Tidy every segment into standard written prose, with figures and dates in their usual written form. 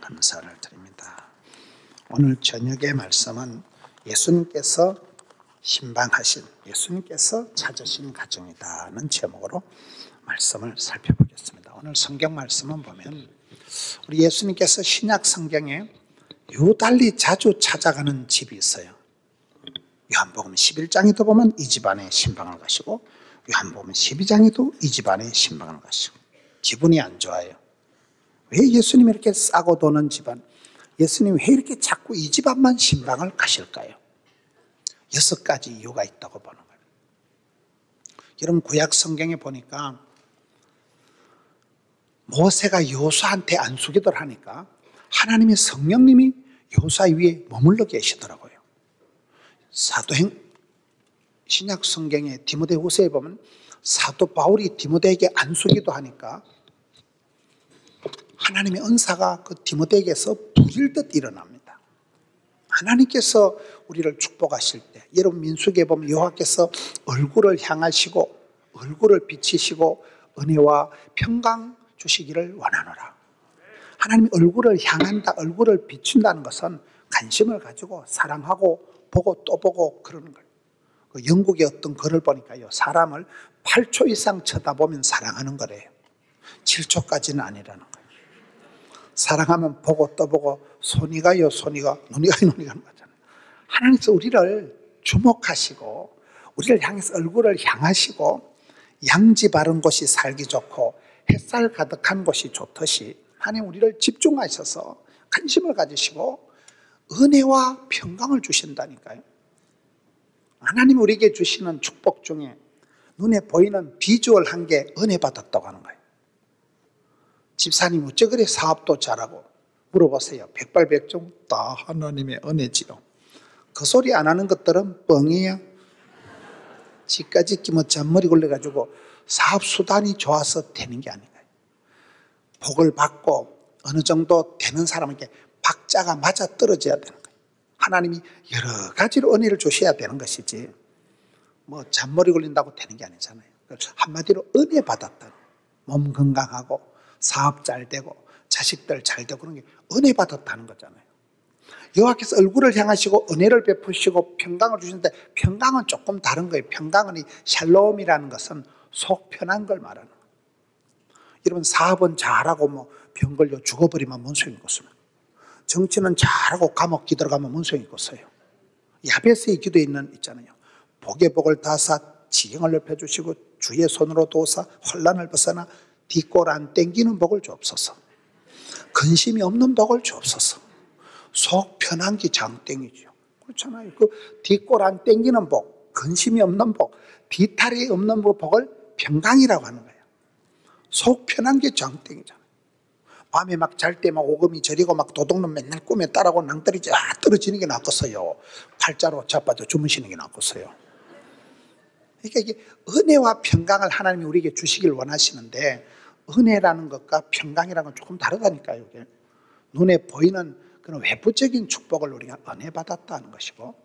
감사를 드립니다. 오늘 저녁의 말씀은 예수님께서 신방하신, 예수님께서 찾으신 가정이다는 제목으로 말씀을 살펴보겠습니다. 오늘 성경 말씀은 보면 우리 예수님께서 신약 성경에 유달리 자주 찾아가는 집이 있어요. 요한복음 11장에도 보면 이 집안에 신방을 가시고, 요한복음 12장에도 이 집안에 신방을 가시고. 기분이 안 좋아요. 왜 예수님이 이렇게 싸고 도는 집안, 예수님이 왜 이렇게 자꾸 이 집안만 신방을 가실까요? 6가지 이유가 있다고 보는 거예요. 여러분, 구약 성경에 보니까 모세가 여호수아한테 안수기도를 하니까 하나님의 성령님이 여호수아 위에 머물러 계시더라고요. 사도행 신약 성경의 디모데후서에 보면 사도 바울이 디모데에게 안수기도 하니까 하나님의 은사가 그 디모데에게서 부일듯 일어납니다. 하나님께서 우리를 축복하실 때, 여러분 민수기에 보면 여호와께서 얼굴을 향하시고 얼굴을 비치시고 은혜와 평강 주시기를 원하노라. 하나님이 얼굴을 향한다, 얼굴을 비춘다는 것은 관심을 가지고 사랑하고 보고 또 보고 그러는 거예요. 그 영국의 어떤 글을 보니까요, 사람을 8초 이상 쳐다보면 사랑하는 거래요. 7초까지는 아니라는 거예요. 사랑하면 보고 또 보고, 손이 가요 눈이 가요 눈이 가는 거잖아요. 하나님께서 우리를 주목하시고 우리를 향해서 얼굴을 향하시고, 양지 바른 곳이 살기 좋고 햇살 가득한 곳이 좋듯이 하나님 우리를 집중하셔서 관심을 가지시고 은혜와 평강을 주신다니까요. 하나님 우리에게 주시는 축복 중에 눈에 보이는 비주얼한 게 은혜 받았다고 하는 거예요. 집사님 어째 그래 사업도 잘하고, 물어보세요. 백발백중 다 하나님의 은혜지요. 그 소리 안 하는 것들은 뻥이에요. 지까지 끼면 잔머리 걸려가지고 사업 수단이 좋아서 되는 게 아닌가요? 복을 받고 어느 정도 되는 사람에게 박자가 맞아 떨어져야 되는 거예요. 하나님이 여러 가지로 은혜를 주셔야 되는 것이지 뭐 잔머리 걸린다고 되는 게 아니잖아요. 한마디로 은혜 받았다. 몸 건강하고 사업 잘 되고 자식들 잘 되고 그런 게 은혜 받았다는 거잖아요. 여호와께서 얼굴을 향하시고 은혜를 베푸시고 평강을 주시는데, 평강은 조금 다른 거예요. 평강은 이 샬롬이라는 것은 속 편한 걸 말하는 거예요. 여러분, 사업은 잘하고 뭐 병 걸려 죽어버리면 뭔 소용이 있겠어요? 정치는 잘하고 감옥 들어가면 뭔 소용이 있겠어요? 야베스의 기도에 있잖아요. 복의 복을 다사 지경을 넓혀주시고 주의 손으로 도우사 혼란을 벗어나 뒷골 안 땡기는 복을 주옵소서. 근심이 없는 복을 주옵소서. 속 편한 게 장땡이죠. 그렇잖아요. 그 뒷골 안 땡기는 복, 근심이 없는 복, 뒤탈이 없는 복을 평강이라고 하는 거예요. 속 편한 게 장땡이잖아요. 밤에 막 잘 때 막 오금이 저리고 막 도둑놈 맨날 꿈에 따라고 낭떠러지 떨어지는 게 낫겠어요. 팔자로 자빠져 주무시는 게 낫겠어요. 그러니까 이게 은혜와 평강을 하나님이 우리에게 주시길 원하시는데, 은혜라는 것과 평강이라는 건 조금 다르다니까요. 이게 눈에 보이는 그런 외부적인 축복을 우리가 은혜 받았다는 것이고,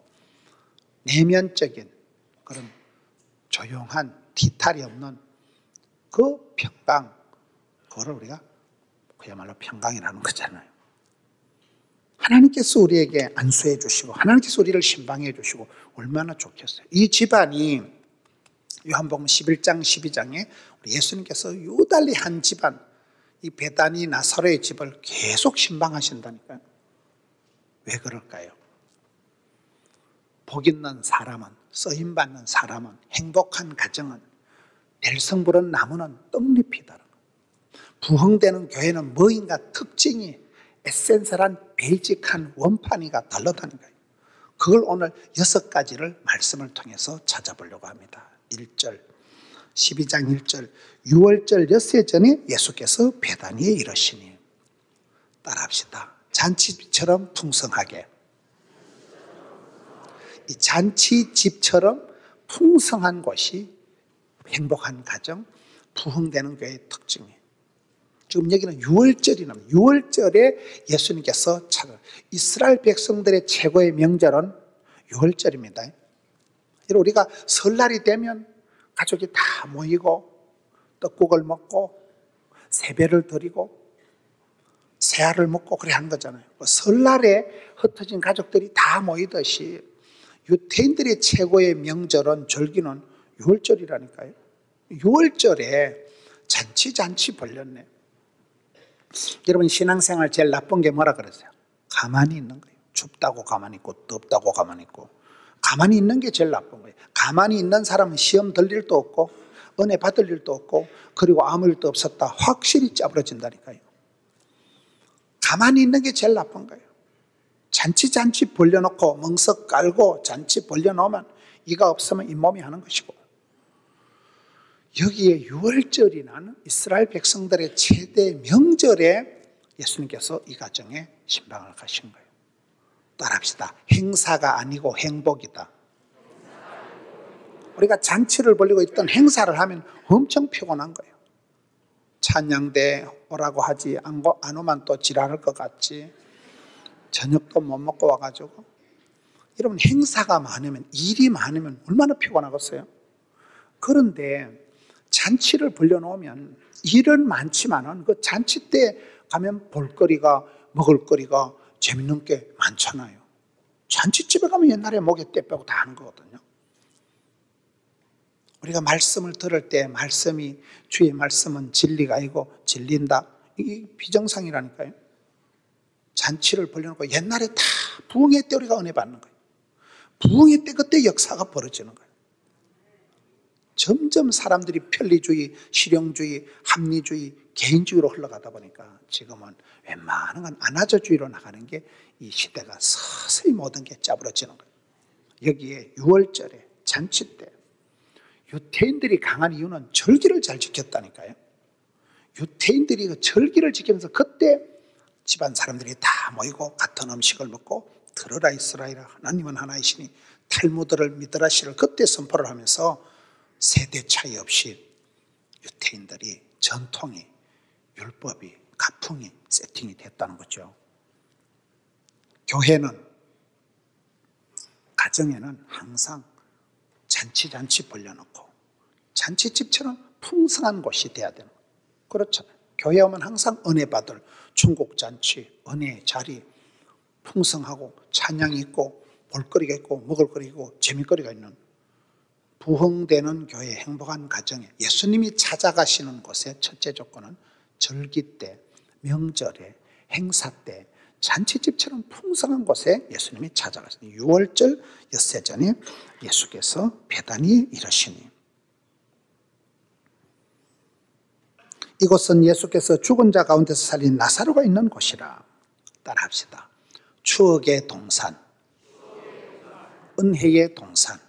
내면적인 그런 조용한 뒤탈이 없는 그 평강, 그거를 우리가 그야말로 평강이라는 거잖아요. 하나님께서 우리에게 안수해 주시고 하나님께서 우리를 신방해 주시고 얼마나 좋겠어요. 이 집안이 요한복음 11장 12장에 우리 예수님께서 유달리 한 집안, 이 베다니 나사로의 집을 계속 신방하신다니까요. 왜 그럴까요? 복 있는 사람은, 쓰임받는 사람은, 행복한 가정은, 될성부른 나무는 떡잎이다. 부흥되는 교회는 뭐인가 특징이 에센셜한 베이직한 원판이가 다르다는 거예요. 그걸 오늘 6가지를 말씀을 통해서 찾아보려고 합니다. 1절, 12장 1절, 6월절 엿새 전에 예수께서 베다니에 이르시니. 따라합시다. 잔치집처럼 풍성하게. 이 잔치집처럼 풍성한 곳이 행복한 가정, 부흥되는 교회의 특징이에요. 지금 여기는 6월절이랍니다. 6월절에 예수님께서 이스라엘 백성들의 최고의 명절은 6월절입니다. 우리가 설날이 되면 가족이 다 모이고 떡국을 먹고 세배를 드리고 새알을 먹고 그래 하는 거잖아요. 설날에 흩어진 가족들이 다 모이듯이 유태인들의 최고의 명절은 절기는 유월절이라니까요. 유월절에 잔치 벌렸네. 여러분 신앙생활 제일 나쁜 게 뭐라 그러세요? 가만히 있는 거예요. 춥다고 가만히 있고 덥다고 가만히 있고. 가만히 있는 게 제일 나쁜 거예요. 가만히 있는 사람은 시험 들 일도 없고 은혜 받을 일도 없고 그리고 아무 일도 없었다 확실히 짜부러진다니까요. 가만히 있는 게 제일 나쁜 거예요. 잔치 벌려놓고 멍석 깔고 잔치 벌려놓으면 이가 없으면 잇몸이 하는 것이고, 여기에 유월절이라는 이스라엘 백성들의 최대 명절에 예수님께서 이 가정에 신방을 가신 거예요. 따라합시다. 행사가 아니고 행복이다. 우리가 잔치를 벌리고 있던 행사를 하면 엄청 피곤한 거예요. 찬양대 오라고 하지 안 오면 또 지랄할 것 같지. 저녁도 못 먹고 와가지고. 여러분 행사가 많으면 일이 많으면 얼마나 피곤하겠어요. 그런데 잔치를 벌려놓으면 일은 많지만은 그 잔치 때 가면 볼거리가 먹을거리가 재밌는 게 많잖아요. 잔치집에 가면 옛날에 목에 떼 빼고 다 하는 거거든요. 우리가 말씀을 들을 때 말씀이 주의 말씀은 진리가 아니고 진리인다. 이게 비정상이라니까요. 잔치를 벌려놓고 옛날에 다 부흥회 때 우리가 은혜 받는 거예요. 부흥회 때 그때 역사가 벌어지는 거예요. 점점 사람들이 편리주의, 실용주의, 합리주의, 개인주의로 흘러가다 보니까 지금은 웬만한 건 안아줘주의로 나가는 게 이 시대가 서서히 모든 게 짜부러지는 거예요. 여기에 유월절에 잔치 때 유태인들이 강한 이유는 절기를 잘 지켰다니까요. 유태인들이 그 절기를 지키면서 그때 집안 사람들이 다 모이고 같은 음식을 먹고 들으라 이스라엘아 하나님은 하나이시니 탈무드를 믿으라 시를 그때 선포를 하면서 세대 차이 없이 유태인들이 전통이 율법이 가풍이 세팅이 됐다는 거죠. 교회는 가정에는 항상 잔치 벌려놓고 잔치집처럼 풍성한 곳이 돼야 되는 거예요. 그렇잖아요. 교회 오면 항상 은혜 받을 중국잔치, 은혜의 자리 풍성하고 찬양이 있고 볼거리가 있고 먹을거리가 있고 재미거리가 있는 부흥되는 교회, 행복한 가정에 예수님이 찾아가시는 곳의 첫째 조건은 절기 때, 명절에, 행사 때 잔치집처럼 풍성한 곳에 예수님이 찾아가시니 유월절 엿새전에 예수께서 베다니에 이르시니 이곳은 예수께서 죽은 자 가운데서 살린 나사로가 있는 곳이라. 따라합시다. 추억의 동산, 은혜의 동산,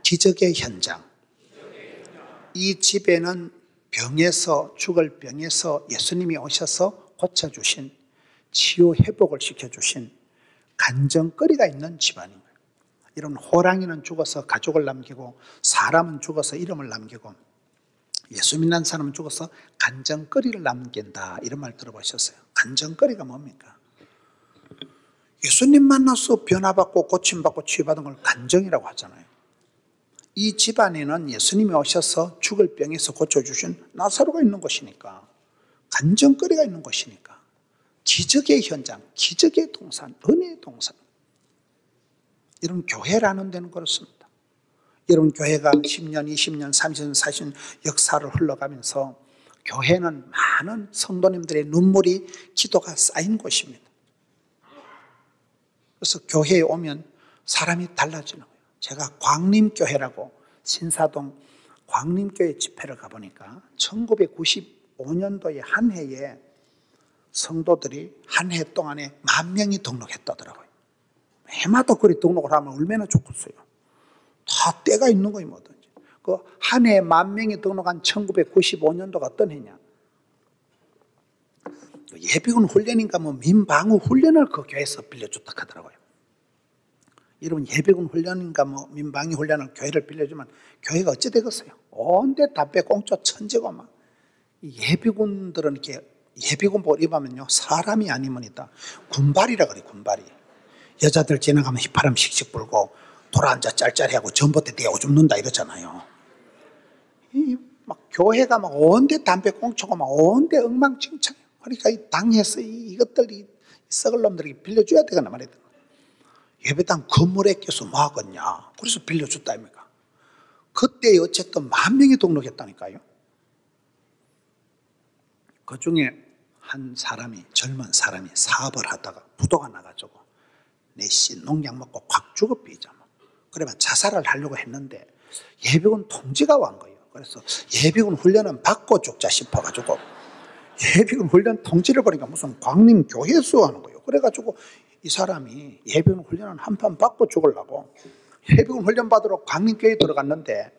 기적의 현장. 이 집에는 죽을 병에서 예수님이 오셔서 고쳐주신, 치유 회복을 시켜주신 간증거리가 있는 집안인 거예요. 이런 호랑이는 죽어서 가족을 남기고 사람은 죽어서 이름을 남기고 예수 믿는 사람은 죽어서 간증거리를 남긴다. 이런 말 들어보셨어요? 간증거리가 뭡니까? 예수님 만나서 변화받고 고침받고 치유받은 걸 간증이라고 하잖아요. 이 집안에는 예수님이 오셔서 죽을 병에서 고쳐주신 나사로가 있는 곳이니까, 간증거리가 있는 곳이니까, 기적의 현장, 기적의 동산, 은혜의 동산. 이런 교회라는 데는 그렇습니다. 여러분 교회가 10년, 20년, 30년, 40년 역사를 흘러가면서 교회는 많은 성도님들의 눈물이 기도가 쌓인 곳입니다. 그래서 교회에 오면 사람이 달라지는 거예요. 제가 광림교회라고 신사동 광림교회 집회를 가보니까 1995년도에 한 해에 성도들이 한 해 동안에 10,000명이 등록했다더라고요. 해마다 그리 등록을 하면 얼마나 좋겠어요. 다 때가 있는 거예요, 뭐든지. 그 한 해에 10,000명이 등록한 1995년도가 어떤 해냐? 예비군 훈련인가 민방위 훈련을 그 교회에서 빌려줬다 하더라고요. 여러분 예비군 훈련인가 민방위 훈련을 교회를 빌려주면 교회가 어찌 되겠어요? 온데 담배 공짜 천지고 막. 예비군들은 이렇게 예비군복을 입으면요 사람이 아니면이다. 군발이라 그래, 군발이. 여자들 지나가면 휘파람 씩씩 불고 돌아앉아 짤짤해하고 전봇대 대 오줌 눈다 이러잖아요. 막 교회가 막 온데 담배 공차고 막 온데 엉망진창이에요. 그러니까 이 당에서 이것들이 썩을 놈들에게 빌려줘야 되겠나 말이야. 예배당 건물에 껴서 뭐 하겠냐. 그래서 빌려줬다 아닙니까? 그때 어쨌든 10,000명이 등록했다니까요. 그 중에 한 사람이, 젊은 사람이 사업을 하다가 부도가 나가지고 내씨 농약 먹고 확 죽어 삐져. 그러면 자살을 하려고 했는데 예비군 통지가 온 거예요. 그래서 예비군 훈련은 받고 죽자 싶어가지고 예비군 훈련 통지를 보니까 무슨 광림 교회수 하는 거예요. 그래가지고 이 사람이 예비군 훈련은 한 판 받고 죽으려고 예비군 훈련 받으러 광림교회에 들어갔는데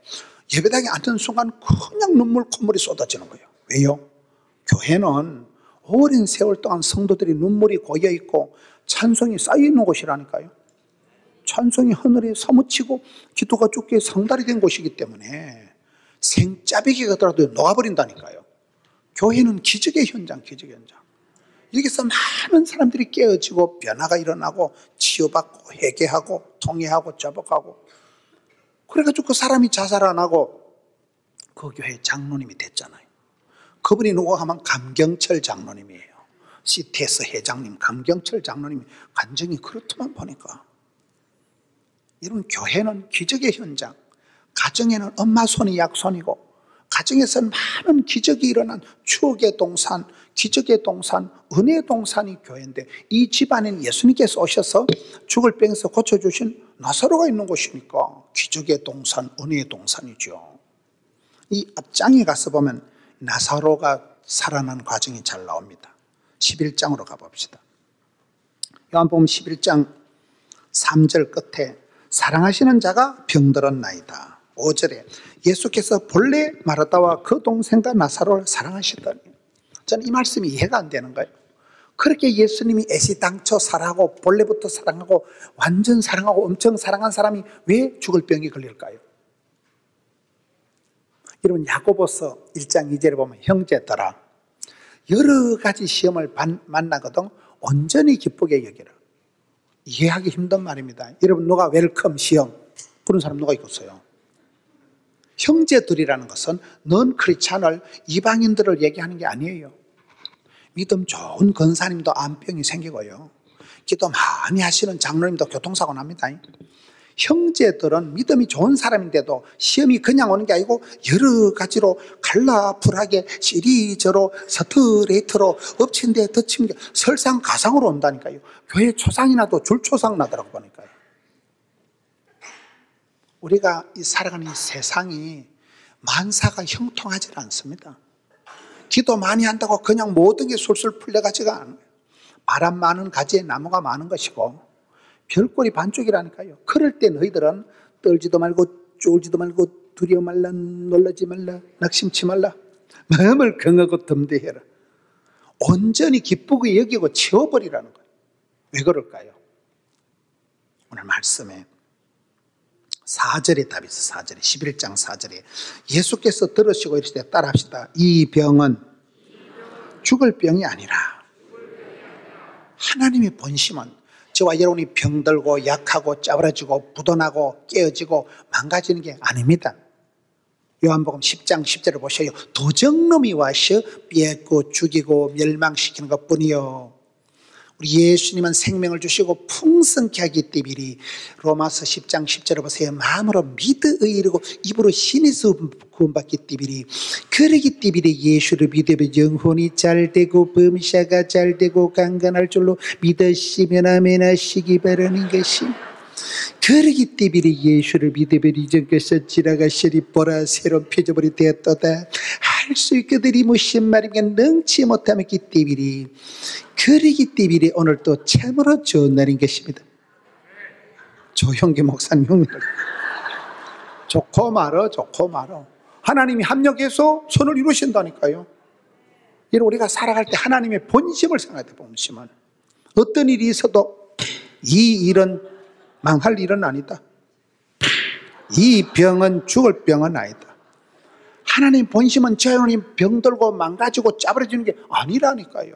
예배당에 앉는 순간 그냥 눈물 콧물이 쏟아지는 거예요. 왜요? 교회는 오랜 세월 동안 성도들이 눈물이 고여있고 찬송이 쌓여있는 곳이라니까요. 찬송이 하늘에 사무치고 기도가 죽게 상달이 된 곳이기 때문에 생짜배기가 더라도 녹아버린다니까요. 교회는 기적의 현장, 기적의 현장. 여기서 많은 사람들이 깨어지고 변화가 일어나고 치유받고 회개하고 통회하고 자복하고 그래가지고 그 사람이 자살 안 하고 그 교회 장로님이 됐잖아요. 그분이 누구 하면 감경철 장로님이에요. CTS 회장님 감경철 장로님이 간증이 그렇더만 보니까 이런 교회는 기적의 현장, 가정에는 엄마 손이 약손이고 가정에서는 많은 기적이 일어난 추억의 동산, 기적의 동산, 은혜의 동산이 교회인데 이 집안에는 예수님께서 오셔서 죽을 병에서 고쳐주신 나사로가 있는 곳이니까 기적의 동산, 은혜의 동산이죠. 이 앞장에 가서 보면 나사로가 살아난 과정이 잘 나옵니다. 11장으로 가봅시다. 요한복음 11장 3절 끝에 사랑하시는 자가 병들었나이다. 5절에 예수께서 본래 마르다와 그 동생과 나사로를 사랑하시더니 저는 이 말씀이 이해가 안 되는 거예요. 그렇게 예수님이 애시당초 사랑하고 본래부터 사랑하고 완전 사랑하고 엄청 사랑한 사람이 왜 죽을 병이 걸릴까요? 여러분 야고보서 1장 2절에 보면 형제들아 여러 가지 시험을 만나거든 온전히 기쁘게 여기라. 이해하기 힘든 말입니다. 여러분 누가 웰컴 시험 그런 사람 누가 있겠어요? 형제들이라는 것은 넌 크리스찬을 이방인들을 얘기하는 게 아니에요. 믿음 좋은 권사님도 암병이 생기고요. 기도 많이 하시는 장로님도 교통사고 납니다. 형제들은 믿음이 좋은 사람인데도 시험이 그냥 오는 게 아니고 여러 가지로 갈라풀하게 시리저로 스트레이트로 엎친 데 덧친 게 설상가상으로 온다니까요. 교회 초상이 나도 줄초상 나더라고 보니까요. 우리가 이 살아가는 이 세상이 만사가 형통하지 않습니다. 기도 많이 한다고 그냥 모든 게 술술 풀려가지가 않아요. 바람 많은 가지에 나무가 많은 것이고 별꼴이 반쪽이라니까요. 그럴 때 너희들은 떨지도 말고 쫄지도 말고 두려워 말라 놀라지 말라 낙심치 말라 마음을 강하고 덤대해라. 온전히 기쁘게 여기고 채워버리라는 거예요. 왜 그럴까요? 오늘 말씀에 4절에 답이 있어요. 4절에 11장 4절에 예수께서 들으시고 이르시되 따라합시다. 이 병은 죽을 병이 아니라 하나님의 본심은 저와 여러분이 병들고 약하고 짜부러지고 부도나고 깨어지고 망가지는 게 아닙니다. 요한복음 10장 10절을 보셔요. 도적놈이 와서 뺏고 죽이고 멸망시키는 것뿐이요 우리 예수님은 생명을 주시고 풍성케 하기 때문에 로마서 10장 10절을 보세요. 마음으로 믿어 이르고 입으로 신에서 구원받기 때문에 그러기 때문에 예수를 믿으면 영혼이 잘되고 범사가 잘되고 강건할 줄로 믿으시면 아멘 하시기 바라는 것이 그러기 때문에 예수를 믿으면 이전 것이 지나가시리 보라 새로운 표적물이 되었도다 할 수 있거들이 무슨 말이면 능치 못함이기 때문에 그러기 때문에 오늘 또 참으로 좋은 날인 것입니다. 조형기 목사님 흉내를 좋고 말어 좋고 말어 하나님이 합력해서 선을 이루신다니까요. 여러분 우리가 살아갈 때 하나님의 본심을 생각해야 돼. 본심은 어떤 일이 있어도 이 일은 망할 일은 아니다. 이 병은 죽을 병은 아니다. 하나님 본심은 저 여러분이 병들고 망가지고 짜버려지는 게 아니라니까요.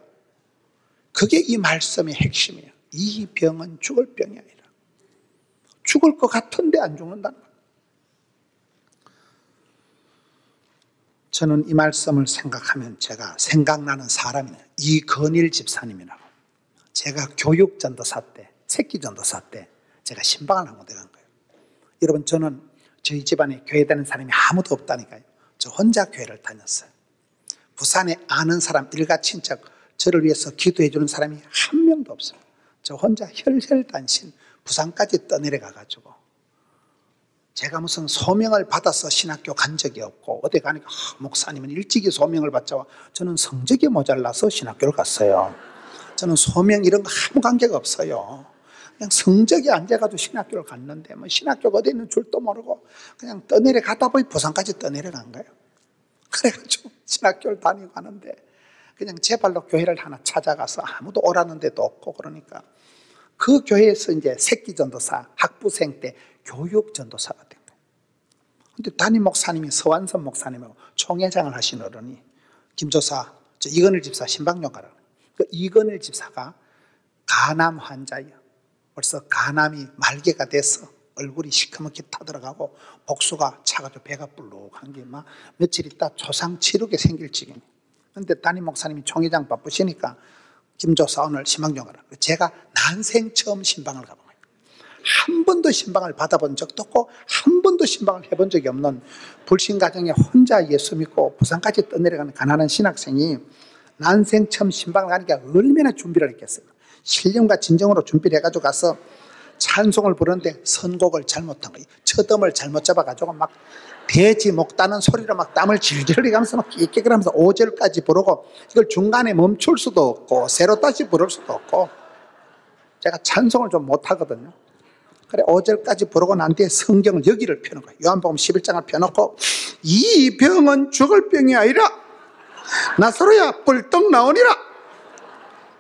그게 이 말씀의 핵심이에요. 이 병은 죽을 병이 아니라 죽을 것 같은데 안 죽는다는 거예요. 저는 이 말씀을 생각하면 제가 생각나는 사람이 이건일 집사님이라고. 제가 교육전도사 때, 새끼전도사 때 제가 신방을 한 군데 간 거예요. 여러분, 저는 저희 집안에 교회 다니는 사람이 아무도 없다니까요. 저 혼자 교회를 다녔어요. 부산에 아는 사람, 일가 친척, 저를 위해서 기도해 주는 사람이 한 명도 없어요. 저 혼자 혈혈단신 부산까지 떠내려가가지고, 제가 무슨 소명을 받아서 신학교 간 적이 없고, 어디 가니까 목사님은 일찍이 소명을 받자고, 저는 성적이 모자라서 신학교를 갔어요. 저는 소명 이런 거 아무 관계가 없어요. 그냥 성적이 안 돼가지고 신학교를 갔는데, 뭐 신학교가 어디 있는 줄도 모르고 그냥 떠내려가다 보니 부산까지 떠내려간 거예요. 그래가지고 신학교를 다니고 가는데, 그냥 제 발로 교회를 하나 찾아가서 아무도 오라는 데도 없고, 그러니까 그 교회에서 이제 새끼전도사, 학부생 때 교육전도사가 된 거예요. 근데 담임 목사님이 서완선 목사님하고 총회장을 하신 어른이, 김조사, 저 이건일 집사 신방용 가라. 그 이건일 집사가 간암 환자예요. 벌써 간암이 말기가 돼서 얼굴이 시커멓게 타들어가고 복수가 차가지고 배가 불룩한 게 막 며칠 있다 조상 치르게 생길 지경이에요. 그런데 담임 목사님이 총회장 바쁘시니까 김조사 오늘 신방용 가라. 제가 난생 처음 신방을 가본 거예요. 한 번도 신방을 받아본 적도 없고 한 번도 신방을 해본 적이 없는 불신 가정에 혼자 예수 믿고 부산까지 떠내려가는 가난한 신학생이 난생 처음 신방을 가니까 얼마나 준비를 했겠어요. 신령과 진정으로 준비를 해가지고 가서 찬송을 부르는데 선곡을 잘못한 거예요. 첫음을 잘못 잡아가지고 막 돼지 목 따는 소리로 막 땀을 질질 흘리면서 막 끼끼끼하면서 5절까지 부르고, 이걸 중간에 멈출 수도 없고 새로 다시 부를 수도 없고, 제가 찬송을 좀 못하거든요. 그래 5절까지 부르고 난 뒤에 성경을 여기를 펴는 거예요. 요한복음 11장을 펴놓고, 이 병은 죽을 병이 아니라 나사로야 뿔떡 나오니라.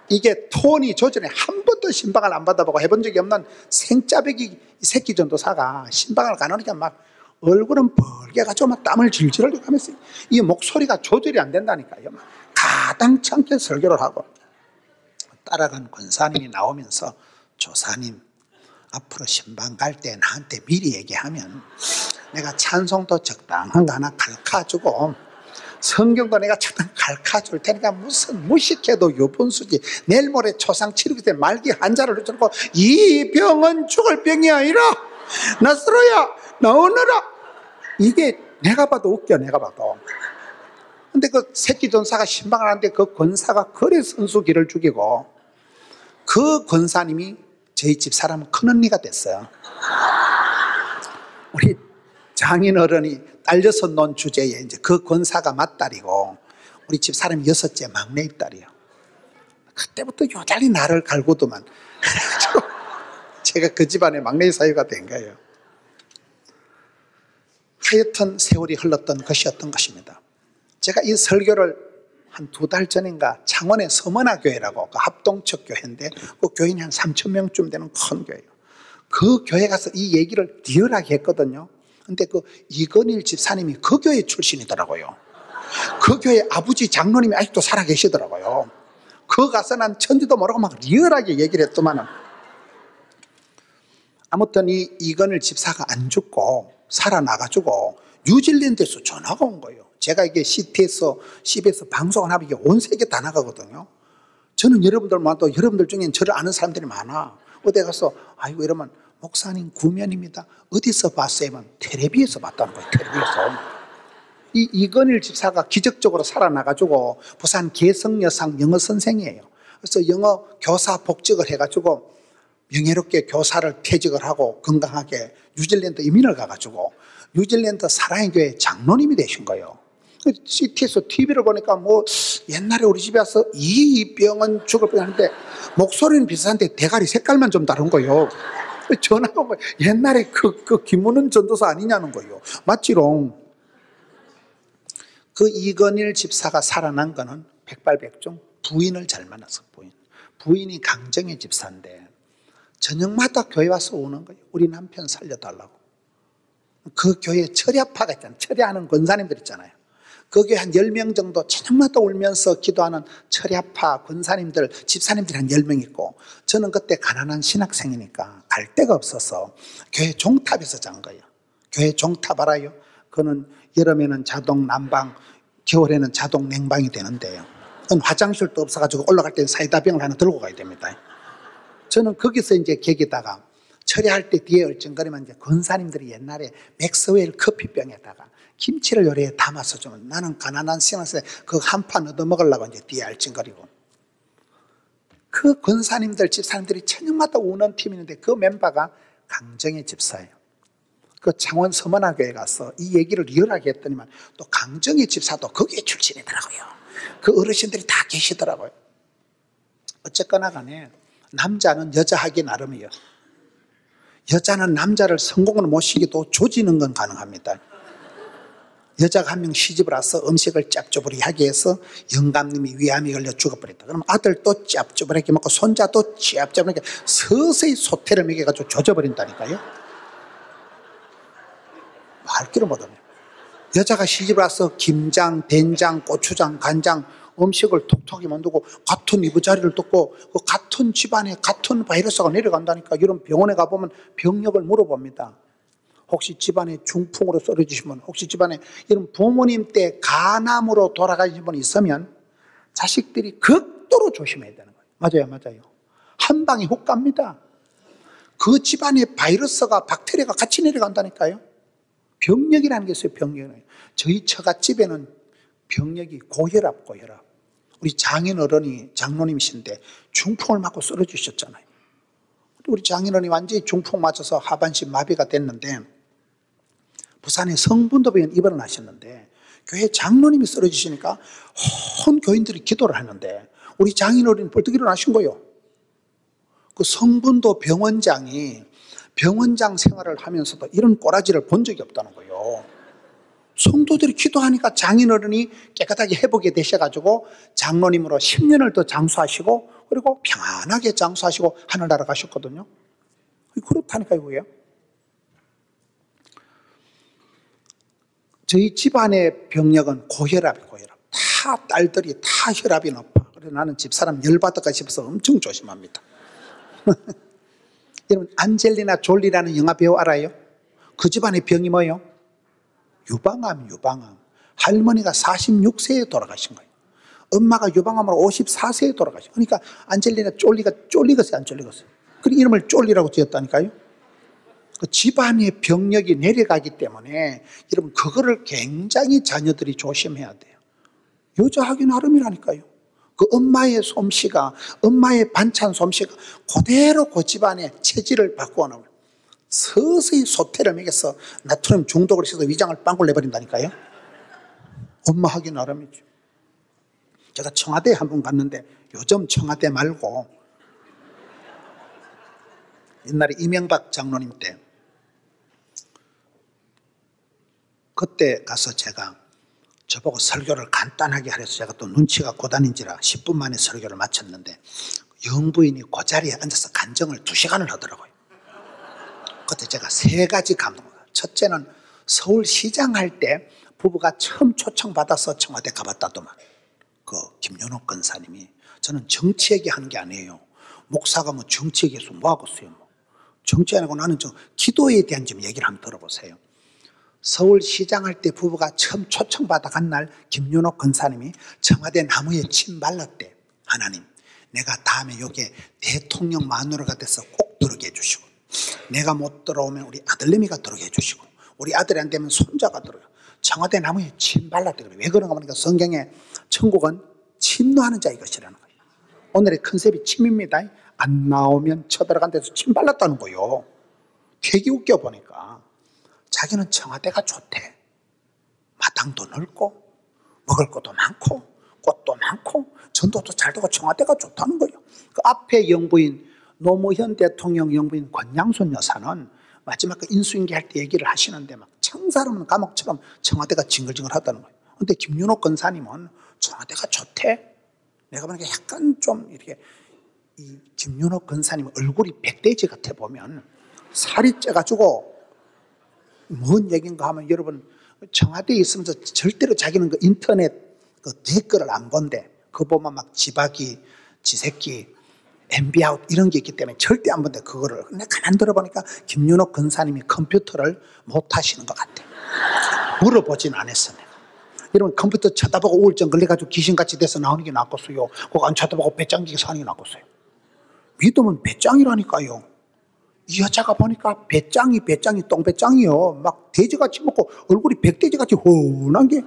이게 톤이 조절해. 한 번도 신방을 안 받아보고 해본 적이 없는 생짜배기 새끼전도사가 신방을 가놓으니까 막 얼굴은 벌게가지고 막 땀을 질질 흘리고 하면서 이 목소리가 조절이 안 된다니까요. 막 가당치 않게 설교를 하고, 따라간 권사님이 나오면서, 조사님 앞으로 신방 갈 때 나한테 미리 얘기하면 내가 찬송도 적당한 거 하나 가르쳐주고 성경도 내가 적당히 가르쳐줄 테니까 무슨 무식해도 유분수지. 내일 모레 초상 치르기 때 말기 한자를 붙여놓고 이 병은 죽을 병이 아니라 나사로야 나오너라. 이게 내가 봐도 웃겨. 내가 봐도. 근데 그 새끼 전사가 신방을 하는데 그 권사가 그래 선수 기를 죽이고, 그 권사님이 저희 집 사람 큰언니가 됐어요. 우리 장인 어른이 딸려서 논 주제에 이제 그 권사가 맏딸이고, 우리 집 사람이 6째 막내 딸이에요. 그때부터 요달리 나를 갈구더만. 그래가지고 제가 그 집안의 막내 사유가 된 거예요. 하여튼 세월이 흘렀던 것이었던 것입니다. 제가 이 설교를 한 2달 전인가 창원의 서머나 교회라고, 그 합동척 교회인데 그 교인이 한 3,000명쯤 되는 큰 교회예요. 그 교회 가서 이 얘기를 리얼하게 했거든요. 근데 그 이건일 집사님이 그 교회 출신이더라고요. 그 교회 아버지 장로님이 아직도 살아계시더라고요. 그 가서 난 천지도 모르고 막 리얼하게 얘기를 했더만은, 아무튼 이 이건일 집사가 안 죽고 살아나가지고 뉴질랜드에서 전화가 온 거예요. 제가 이게 CBS 방송을 하면 이게 온 세계 다 나가거든요. 저는 여러분들만 또 여러분들 중엔 저를 아는 사람들이 많아. 어디 가서 아이고 이러면 목사님 구면입니다. 어디서 봤어요? 하면 텔레비에서 봤다는 거예요. 텔레비에서. 이 이건일 집사가 기적적으로 살아나가지고 부산 개성여상 영어 선생이에요. 그래서 영어 교사 복직을 해가지고 명예롭게 교사를 퇴직을 하고 건강하게 뉴질랜드 이민을 가가지고 뉴질랜드 사랑의 교회 장로님이 되신 거예요. CT에서 TV를 보니까 뭐 옛날에 우리 집에 와서 이 병은 죽을 병 하는데 목소리는 비슷한데 대가리 색깔만 좀 다른 거예요. 전화가 뭐 옛날에 그 김문은 전도사 아니냐는 거예요. 맞지롱. 그 이건일 집사가 살아난 거는 백발백중 부인을 잘 만나서 부인이 강정의 집사인데 저녁마다 교회 와서 오는 거예요. 우리 남편 살려달라고. 그 교회에 철야파가 있잖아요. 철야하는 권사님들 있잖아요. 그 교회 한 10명 정도 저녁마다 울면서 기도하는 철야파 권사님들, 집사님들이 한 10명 있고, 저는 그때 가난한 신학생이니까 갈 데가 없어서 교회 종탑에서 잔 거예요. 교회 종탑 알아요? 그거는 여름에는 자동 난방, 겨울에는 자동 냉방이 되는데요. 그건 화장실도 없어가지고 올라갈 때 사이다병을 하나 들고 가야 됩니다. 저는 거기서 이제 객에다가 처리할 때 뒤에 얼쩡거리면 이제 권사님들이 옛날에 맥스웰 커피병에다가 김치를 요리에 담아서 주면 나는 가난한 시간에 그 한 판 얻어먹으려고 이제 뒤에 얼쩡거리고, 그 권사님들 집사님들이 저녁마다 우는 팀이 있는데 그 멤버가 강정의 집사예요. 그 창원 서문화교회 가서 이 얘기를 리얼하게 했더니만 또 강정의 집사도 거기에 출신이더라고요. 그 어르신들이 다 계시더라고요. 어쨌거나 간에 남자는 여자 하기 나름이에요. 여자는 남자를 성공을 모시기도 조지는 건 가능합니다. 여자가 한 명 시집을 와서 음식을 짭조부리하게 해서 영감님이 위암이 걸려 죽어버렸다. 그럼 아들도 짭조부리하게 먹고 손자도 짭조부리하게 서서히 소태를 먹여가지고 조져버린다니까요. 할 길을 못하네요. 여자가 시집을 와서 김장, 된장, 고추장, 간장 음식을 톡톡히 만들고 같은 이부자리를 뜯고 그 같은 집안에 같은 바이러스가 내려간다니까. 이런 병원에 가보면 병력을 물어봅니다. 혹시 집안에 중풍으로 쓰러지신 분, 혹시 집안에 이런 부모님 때 간암으로 돌아가신 분 있으면 자식들이 극도로 조심해야 되는 거예요. 맞아요. 한 방에 훅 갑니다. 그 집안에 바이러스가 박테리아가 같이 내려간다니까요. 병력이라는 게 있어요. 병력이. 저희 처갓집에는 병력이 고혈압. 우리 장인어른이 장로님이신데 중풍을 맞고 쓰러지셨잖아요. 우리 장인어른이 완전히 중풍 맞아서 하반신 마비가 됐는데 부산에 성분도병원 입원을 하셨는데 교회 장로님이 쓰러지시니까 온 교인들이 기도를 하는데 우리 장인어른이 벌떡 일어나신 거예요. 그 성분도 병원장이 병원장 생활을 하면서도 이런 꼬라지를 본 적이 없다는 거예요. 성도들이 기도하니까 장인어른이 깨끗하게 회복이 되셔가지고 장로님으로 10년을 더 장수하시고 그리고 평안하게 장수하시고 하늘나라 가셨거든요. 그렇다니까요. 그게요. 저희 집안의 병력은 고혈압이에요. 다 딸들이 다 혈압이 높아. 그래서 나는 집사람 열받을까 싶어서 엄청 조심합니다. 여러분 안젤리나 졸리라는 영화 배우 알아요? 그 집안의 병이 뭐예요? 유방암. 할머니가 46세에 돌아가신 거예요. 엄마가 유방암으로 54세에 돌아가신 거예요. 그러니까 안젤리나 졸리가 쫄리겠어요, 안 쫄리겠어요? 그 이름을 졸리라고 지었다니까요. 그 집안의 병력이 내려가기 때문에 여러분 그거를 굉장히 자녀들이 조심해야 돼요. 여자 하기 나름이라니까요. 그 엄마의 솜씨가, 엄마의 반찬 솜씨가 그대로 그 집안의 체질을 바꾸어놓은 거예요. 서서히 소태를 먹여서 나트륨 중독을 시켜서 위장을 빵꾸 내버린다니까요. 엄마 하기 나름이죠. 제가 청와대에 한 번 갔는데 요즘 청와대 말고 옛날에 이명박 장로님 때 그때 가서 제가 저보고 설교를 간단하게 하래서 제가 또 눈치가 고단인지라 10분 만에 설교를 마쳤는데 영부인이 그 자리에 앉아서 간증을 2시간을 하더라고요. 그때 제가 3가지 감동을. 첫째는 서울시장 할 때 부부가 처음 초청받아서 청와대 가봤다더만 그 김윤옥 권사님이 저는 정치 얘기하는 게 아니에요. 목사가 뭐 정치 얘기해서 뭐하겠어요. 뭐. 정치 아니고 나는 저 기도에 대한 좀 얘기를 한번 들어보세요. 서울시장 할 때 부부가 처음 초청받아 간 날 김윤옥 권사님이 청와대 나무에 침 발랐대. 하나님 내가 다음에 여기에 대통령 마누라가 돼서 꼭 들어게 해주시고 내가 못 들어오면 우리 아들내미가 들어게 해주시고 우리 아들이 안 되면 손자가 들어요. 청와대 나무에 침 발랐대. 왜 그런가 보니까 성경에 천국은 침노하는 자의 것이라는 거예요. 오늘의 컨셉이 침입니다. 안 나오면 쳐들어간 데서 침 발랐다는 거예요. 되게 웃겨 보니까 자기는 청와대가 좋대. 마당도 넓고 먹을 것도 많고 꽃도 많고 전도도 잘 되고 청와대가 좋다는 거예요. 그 앞에 영부인 노무현 대통령 영부인 권양순 여사는 마지막 그 인수인계 할 때 얘기를 하시는데 막 청사람 감옥처럼 청와대가 징글징글 하다는 거예요. 근데 김윤옥 권사님은 청와대가 좋대. 내가 보니까 약간 좀 이렇게 이 김윤옥 권사님 얼굴이 백돼지 같아 보면 살이 쪄가지고 뭔 얘기인가 하면 여러분 청와대에 있으면서 절대로 자기는 그 인터넷 그 댓글을 안 본대. 그거 보면 막 지박이, 지새끼, MB아웃 이런 게 있기 때문에 절대 안 본대. 그거를. 근데 가만 들어보니까 김윤옥 권사님이 컴퓨터를 못 하시는 것 같아. 물어보진 않았어 내가. 여러분 컴퓨터 쳐다보고 우울증 걸려가지고 귀신같이 돼서 나오는 게 낫겠어요? 그거 안 쳐다보고 배짱지게 사는 게 낫겠어요? 믿음은 배짱이라니까요. 이 여자가 보니까 배짱이 똥배짱이요. 막 돼지같이 먹고 얼굴이 백돼지같이 훤한 게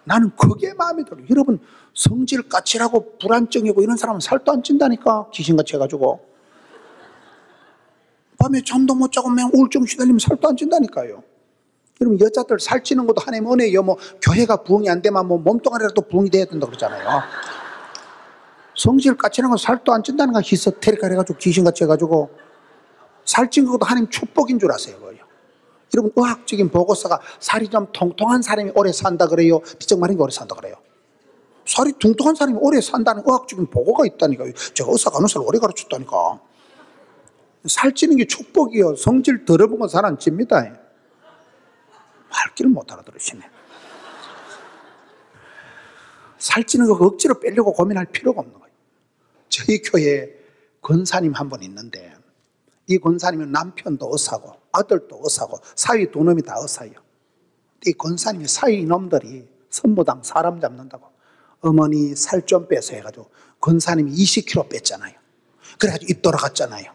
나는 그게 마음에 들어요. 여러분 성질 까칠하고 불안증이고 이런 사람은 살도 안 찐다니까. 귀신같이 해가지고 밤에 잠도 못 자고 맨 우울증 시달리면 살도 안 찐다니까요. 여러분 여자들 살찌는 것도 하나님 은혜예요. 뭐 교회가 부흥이 안 되면 뭐 몸뚱아리라도 부흥이 돼야 된다 그러잖아요. 성질 까칠한 건 살도 안 찐다는 거 히스테리카 해가지고 귀신같이 해가지고 살찐 것도 하나님 축복인 줄 아세요. 그요. 여러분 의학적인 보고서가 살이 좀 통통한 사람이 오래 산다 그래요? 비정마른 게 오래 산다 그래요? 살이 뚱뚱한 사람이 오래 산다는 의학적인 보고가 있다니까요. 제가 의사 간호사를 오래 가르쳤다니까. 살찌는 게 축복이요. 성질 더러운 건 살 안 찝니다. 말귀를 못 알아들으시네. 살찌는 거 억지로 빼려고 고민할 필요가 없는 거예요. 저희 교회에 권사님 한 분 있는데 이 권사님은 남편도 의사고 아들도 의사고 사위 두 놈이 다 의사예요. 이 권사님이 사위 놈들이 선무당 사람 잡는다고 어머니 살 좀 빼서 해가지고 권사님이 20kg 뺐잖아요. 그래가지고 입 돌아갔잖아요.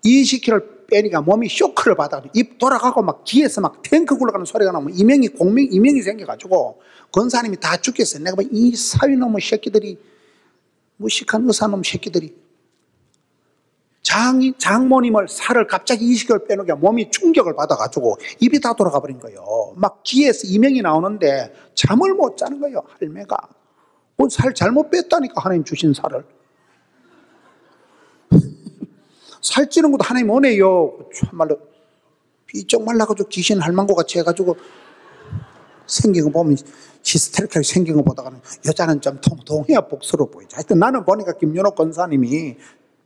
20kg를 빼니까 몸이 쇼크를 받아가지고 입 돌아가고 막 귀에서 막 탱크 굴러가는 소리가 나면 이명이 생겨가지고 권사님이 다 죽겠어요. 내가 이 사위놈의 새끼들이 무식한 의사놈 새끼들이 장모님을 살을 갑자기 20kg 빼놓으니까 몸이 충격을 받아가지고 입이 다 돌아가 버린 거예요. 막 귀에서 이명이 나오는데 잠을 못 자는 거예요. 할매가 살 잘못 뺐다니까 하나님 주신 살을. 살찌는 것도 하나님 은혜요. 참말로 삐쩍 말라가지고 귀신 할망구 같이 해가지고 생긴 거 보면 히스테리카하게 생긴 거 보다가는 여자는 좀 통통해야 복스러워 보이죠. 하여튼 나는 보니까 김윤옥 권사님이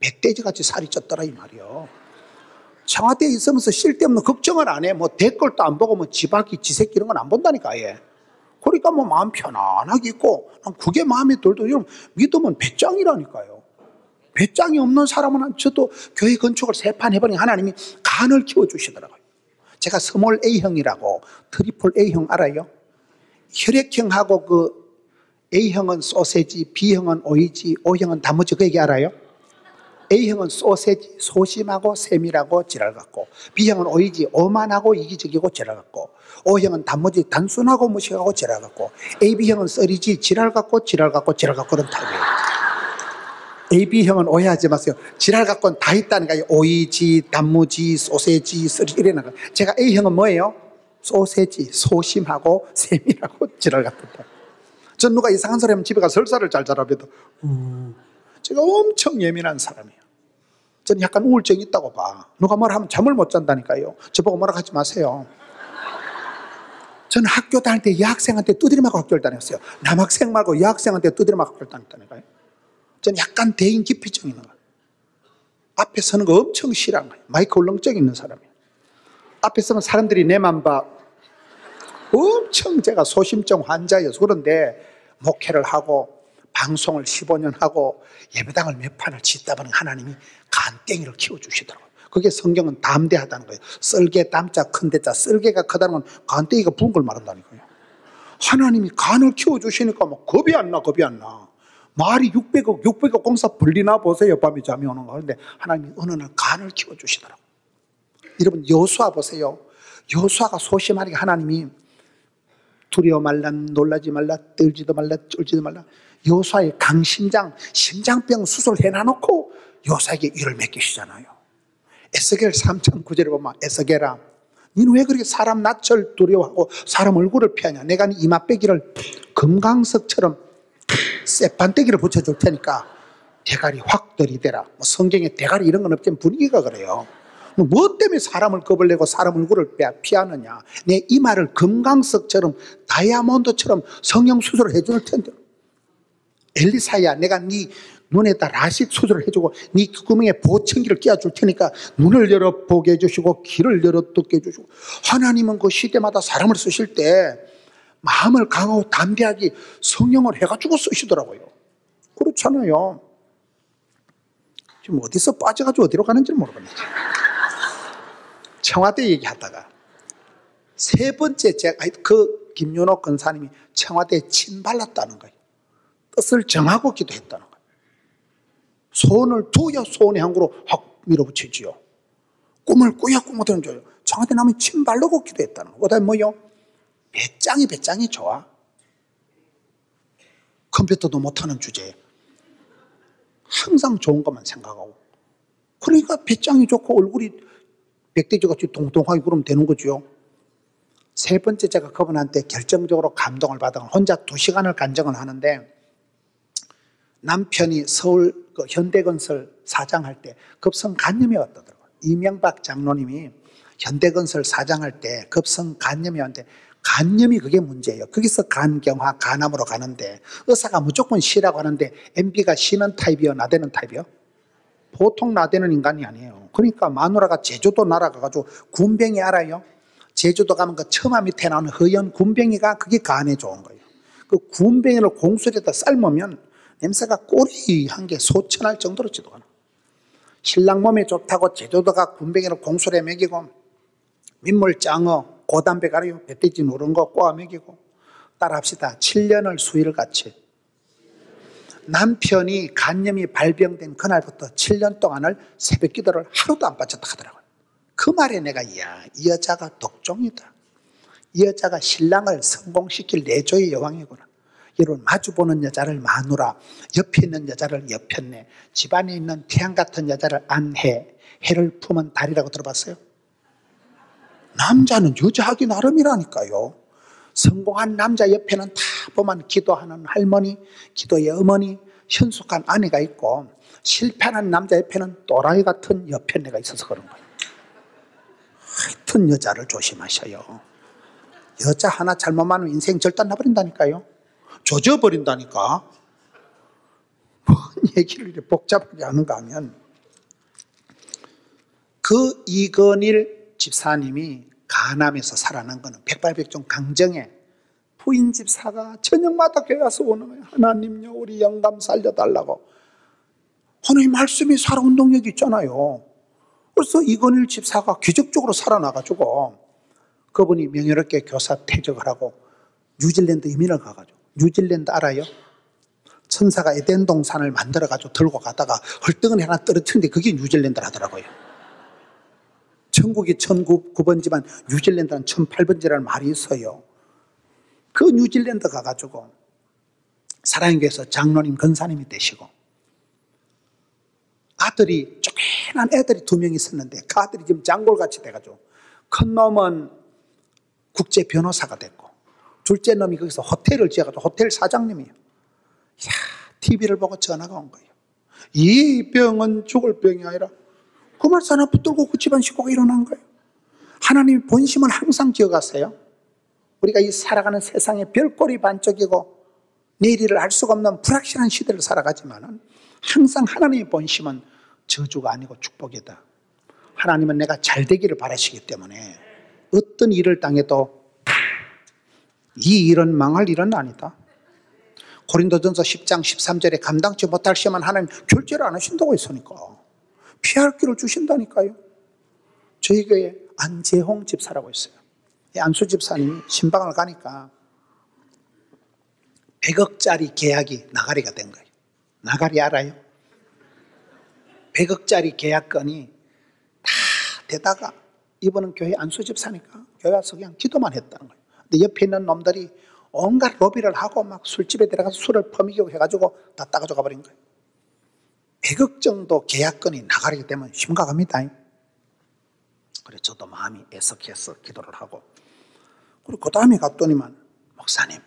백돼지같이 살이 쪘더라 이 말이요. 청와대에 있으면서 쓸데없는 걱정을 안 해. 뭐 댓글도 안 보고 뭐 지박이 지새끼 이런 건 안 본다니까 아예. 그러니까 뭐 마음 편안하게 있고 그게 마음에 들도 여러분 믿으면 배짱이라니까요. 배짱이 없는 사람은 저도 교회 건축을 세 판 해버린 하나님이 간을 키워주시더라고요. 제가 스몰 A형이라고 트리플 A형 알아요? 혈액형하고 그 A형은 소세지, B형은 오이지, O형은 단무지 그 얘기 알아요? A형은 소세지, 소심하고 세밀하고 지랄 같고 B형은 오이지, 오만하고 이기적이고 지랄 같고 O형은 단무지, 단순하고 무식하고 지랄 같고 AB형은 썰이지, 지랄 같고 그런 타입이에요. AB형은 오해하지 마세요. 지랄 갖고는 다 있다니까요. 오이지, 단무지, 소세지, 썰이 이래나가. 제가 A형은 뭐예요? 소세지, 소심하고 세밀하고 지랄 같다. 전 누가 이상한 소리 하면 집에 가서 설사를 잘 자라면도 제가 엄청 예민한 사람이에요. 저는 약간 우울증이 있다고 봐. 누가 뭐라 하면 잠을 못 잔다니까요. 저보고 뭐라 하지 마세요. 저는 학교 다닐 때 여학생한테 두드려 맞고 학교를 다녔어요. 남학생 말고 여학생한테 두드려 맞고 학교를 다녔다니까요. 저는 약간 대인 기피증이 있는 거예요. 앞에 서는 거 엄청 싫어한 거예요. 마이크 울렁증 있는 사람이에요. 앞에 서면 사람들이 내만 봐. 엄청 제가 소심증 환자예요. 그런데 목회를 하고 방송을 15년 하고 예배당을 몇 판을 짓다 보니 하나님이 간땡이를 키워주시더라고요. 그게 성경은 담대하다는 거예요. 썰개 담자 큰 대자 썰개가 크다는 건 간땡이가 부은 걸 말한다니까요. 하나님이 간을 키워주시니까 막 겁이 안 나. 말이 600억 공사 벌리나 보세요. 밤에 잠이 오는 거. 그런데 하나님이 어느 날 간을 키워주시더라고요. 여러분 여호수아 보세요. 여호수아가 소심하니까 하나님이 두려워 말라, 놀라지 말라, 떨지도 말라, 쫄지도 말라. 여호수아의 강심장, 심장병 수술해놔놓고 여호수아에게 일을 맡기시잖아요. 에스겔 3장 9절에 보면 에스겔아 너는 왜 그렇게 사람 낯을 두려워하고 사람 얼굴을 피하냐. 내가 네 이마빼기를 금강석처럼 쇠판떼기를 붙여줄 테니까 대가리 확 들이대라. 뭐 성경에 대가리 이런 건 없지만 분위기가 그래요. 뭐 때문에 사람을 겁을 내고 사람 얼굴을 피하느냐. 내 이마를 금강석처럼 다이아몬드처럼 성형 수술을 해줄 텐데 엘리사야 내가 네 눈에다 라식 수술을 해주고 네 구멍에 보청기를 끼워줄 테니까 눈을 열어보게 해주시고 귀를 열어듣게 해주시고. 하나님은 그 시대마다 사람을 쓰실 때 마음을 강하고 담대하게 성령을 해가지고 쓰시더라고요. 그렇잖아요. 지금 어디서 빠져가지고 어디로 가는지 모르겠네. 청와대 얘기하다가 세 번째 그 김윤호 권사님이 청와대에 침 발랐다는 거예요. 뜻을 정하고 기도했다는 거예요. 손을 두어 손의 항구로 확 밀어붙이지요. 꿈을 꾸역꾸역 던져요. 청와대 나면 침 바르고 기도했다는 거예요. 그다음에 뭐요? 배짱이 좋아. 컴퓨터도 못하는 주제에 항상 좋은 것만 생각하고, 그러니까 배짱이 좋고 얼굴이 백돼지같이 동동하게 그러면 되는 거죠. 세 번째, 제가 그분한테 결정적으로 감동을 받은 건, 혼자 2시간을 간증을 하는데, 남편이 서울 그 현대건설 사장할 때 급성 간염이 왔다더라고요. 이명박 장로님이 현대건설 사장할 때 급성 간염이 왔는데, 간염이 그게 문제예요. 거기서 간경화, 간암으로 가는데 의사가 무조건 쉬라고 하는데, MB가 쉬는 타입이요, 나대는 타입이요? 보통 나대는 인간이 아니에요. 그러니까 마누라가 제주도 날아가가지고 군뱅이 알아요? 제주도 가면 그 처마 밑에 나오는 허연 군뱅이가 그게 간에 좋은 거예요. 그 군뱅이를 공술에다 삶으면 냄새가 꼬리 한 개 소천할 정도로 지도가 나. 신랑 몸에 좋다고 제주도가 군뱅이를 공술에 먹이고, 민물장어, 고담배 가리요, 배돼지 누른 거 꼬아 먹이고, 따라합시다. 7년을 수의를 같이. 남편이 간염이 발병된 그날부터 7년 동안을 새벽 기도를 하루도 안 빠졌다 하더라고요. 그 말에 내가, 이야, 이 여자가 독종이다. 이 여자가 신랑을 성공시킬 내조의 여왕이구나. 여러분, 마주보는 여자를 마누라, 옆에 있는 여자를 옆편내, 집안에 있는 태양 같은 여자를 안해, 해를 품은 달이라고 들어봤어요? 남자는 여자하기 나름이라니까요. 성공한 남자 옆에는 다 보면 기도하는 할머니, 기도의 어머니, 현숙한 아내가 있고, 실패하는 남자 옆에는 또라이 같은 옆편내가 있어서 그런 거예요. 하여튼 여자를 조심하셔요. 여자 하나 잘못하면 인생 절단 나버린다니까요. 조져버린다니까. 뭔 얘기를 이렇게 복잡하게 하는가 하면, 그 이건일 집사님이 간암에서 살아난 거는 백발백중 강정에 부인 집사가 저녁마다 교회 와서 오는 거예요. 하나님요, 우리 영감 살려달라고. 하나님 말씀이 살아온 능력이 있잖아요. 그래서 이건일 집사가 기적적으로 살아나가지고, 그분이 명예롭게 교사 퇴직을 하고 뉴질랜드 이민을 가가지고, 뉴질랜드 알아요? 천사가 에덴 동산을 만들어가지고 들고 가다가 헐떡은 하나 떨어뜨렸는데 그게 뉴질랜드를 하더라고요. 천국이 1009번지만 뉴질랜드는 1008번지라는 말이 있어요. 그 뉴질랜드 가가지고 사랑교회에서 장로님, 권사님이 되시고, 아들이, 쪼개난 애들이 2명 있었는데 그 아들이 지금 장골같이 돼가지고, 큰 놈은 국제 변호사가 됐고, 둘째 놈이 거기서 호텔을 지어가지고 호텔 사장님이에요. 이야, TV를 보고 전화가 온 거예요. 이 병은 죽을 병이 아니라 그 말씀 하나 붙들고 그 집안 식구가 일어난 거예요. 하나님의 본심은 항상 기억하세요. 우리가 이 살아가는 세상에 별꼴이 반쪽이고 내일을 알 수가 없는 불확실한 시대를 살아가지만, 항상 하나님의 본심은 저주가 아니고 축복이다. 하나님은 내가 잘 되기를 바라시기 때문에 어떤 일을 당해도 이 일은 망할 일은 아니다. 고린도전서 10장 13절에 감당치 못할 시험은 하나님 결제를 안 하신다고 했으니까 피할 길을 주신다니까요. 저희 교회 안재홍 집사라고 있어요. 이 안수 집사님이 신방을 가니까 100억짜리 계약이 나가리가 된 거예요. 나가리 알아요? 100억짜리 계약건이 다 되다가, 이번은 교회 안수 집사니까 교회 와서 그냥 기도만 했다는 거예요. 근데 옆에 있는 놈들이 온갖 로비를 하고 막 술집에 들어가서 술을 퍼미기고 해가지고 다 따가져 가버린 거예요. 100억 정도 계약건이 나가리게 되면 심각합니다. 그래서 저도 마음이 애석해서 기도를 하고, 그리고 그 다음에 갔더니만, 목사님,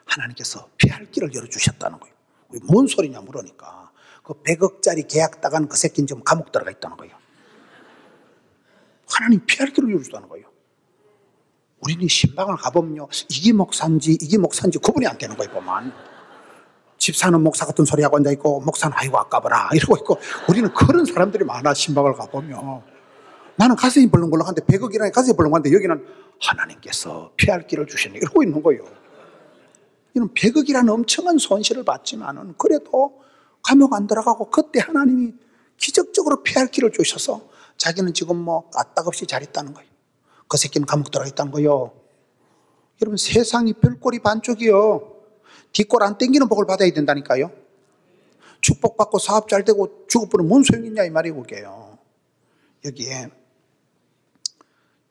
하나님께서 피할 길을 열어주셨다는 거예요. 뭔 소리냐 물으니까, 그 100억짜리 계약 따간 그 새끼는 지금 감옥 들어가 있다는 거예요. 하나님 피할 길을 열어주셨다는 거예요. 우리는 신방을 가보면요, 이게 목사인지 구분이 안 되는 거예요. 보면 집사는 목사 같은 소리 하고 앉아있고, 목사는 아이고 아까워라 이러고 있고, 우리는 그런 사람들이 많아. 신방을 가보면 나는 가슴이 벌렁벌렁한데, 100억이라니 가슴이 벌렁한데, 여기는 하나님께서 피할 길을 주시네 이러고 있는 거예요. 이는 100억이라는 엄청난 손실을 받지만은 그래도 감옥 안 들어가고, 그때 하나님이 기적적으로 피할 길을 주셔서 자기는 지금 뭐 까딱없이 잘 있다는 거예요. 그 새끼는 감옥 들어가겠다는 거요. 여러분, 세상이 별꼴이 반쪽이요. 뒷골 안 땡기는 복을 받아야 된다니까요. 축복받고 사업 잘 되고 죽어버리면 뭔 소용이 있냐 이 말이고 그게요. 여기에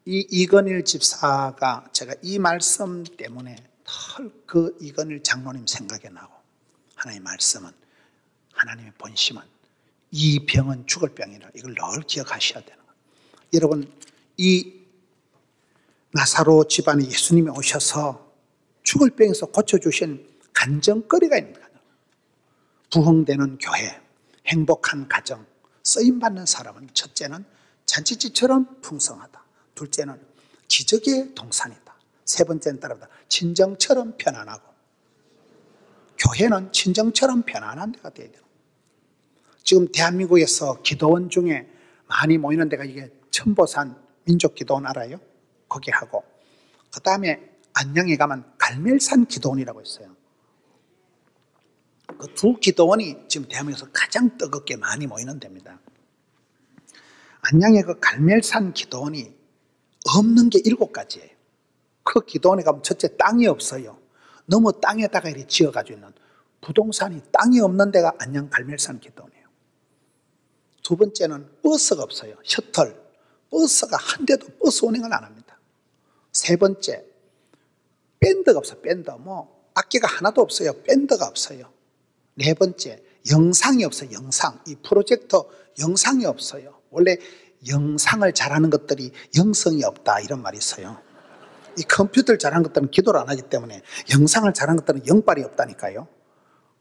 이 이건일 집사가 제가 이 말씀 때문에 그 이건일 장로님 생각이 나고, 하나님의 말씀은, 하나님의 본심은 이 병은 죽을 병이라, 이걸 늘 기억하셔야 되는 거예요. 여러분, 이 나사로 집안에 예수님이 오셔서 죽을 병에서 고쳐주신 간증거리가 있는 거예요. 부흥되는 교회, 행복한 가정, 쓰임받는 사람은 첫째는 잔치집처럼 풍성하다. 둘째는 기적의 동산이다. 세 번째는 따라다 친정처럼 편안하고, 교회는 친정처럼 편안한 데가 되어야 돼요. 지금 대한민국에서 기도원 중에 많이 모이는 데가 이게 천보산 민족기도원 알아요? 거기 하고, 그 다음에 안양에 가면 갈멜산 기도원이라고 있어요. 그 두 기도원이 지금 대한민국에서 가장 뜨겁게 많이 모이는 데입니다. 안양의 그 갈멜산 기도원이 없는 게 7가지예요. 그 기도원에 가면 첫째 땅이 없어요. 너무 땅에다가 이렇게 지어가지고 있는 부동산이, 땅이 없는 데가 안양 갈멜산 기도원이에요. 두 번째는 버스가 없어요. 셔틀, 버스가 한 대도 버스 운행을 안 합니다. 세 번째, 밴드가 없어요. 밴드, 악기가 하나도 없어요. 밴드가 없어요. 네 번째, 영상이 없어요. 영상, 이 프로젝터 영상이 없어요. 원래 영상을 잘하는 것들이 영성이 없다 이런 말이 있어요. 이 컴퓨터를 잘하는 것들은 기도를 안 하기 때문에 영상을 잘하는 것들은 영빨이 없다니까요.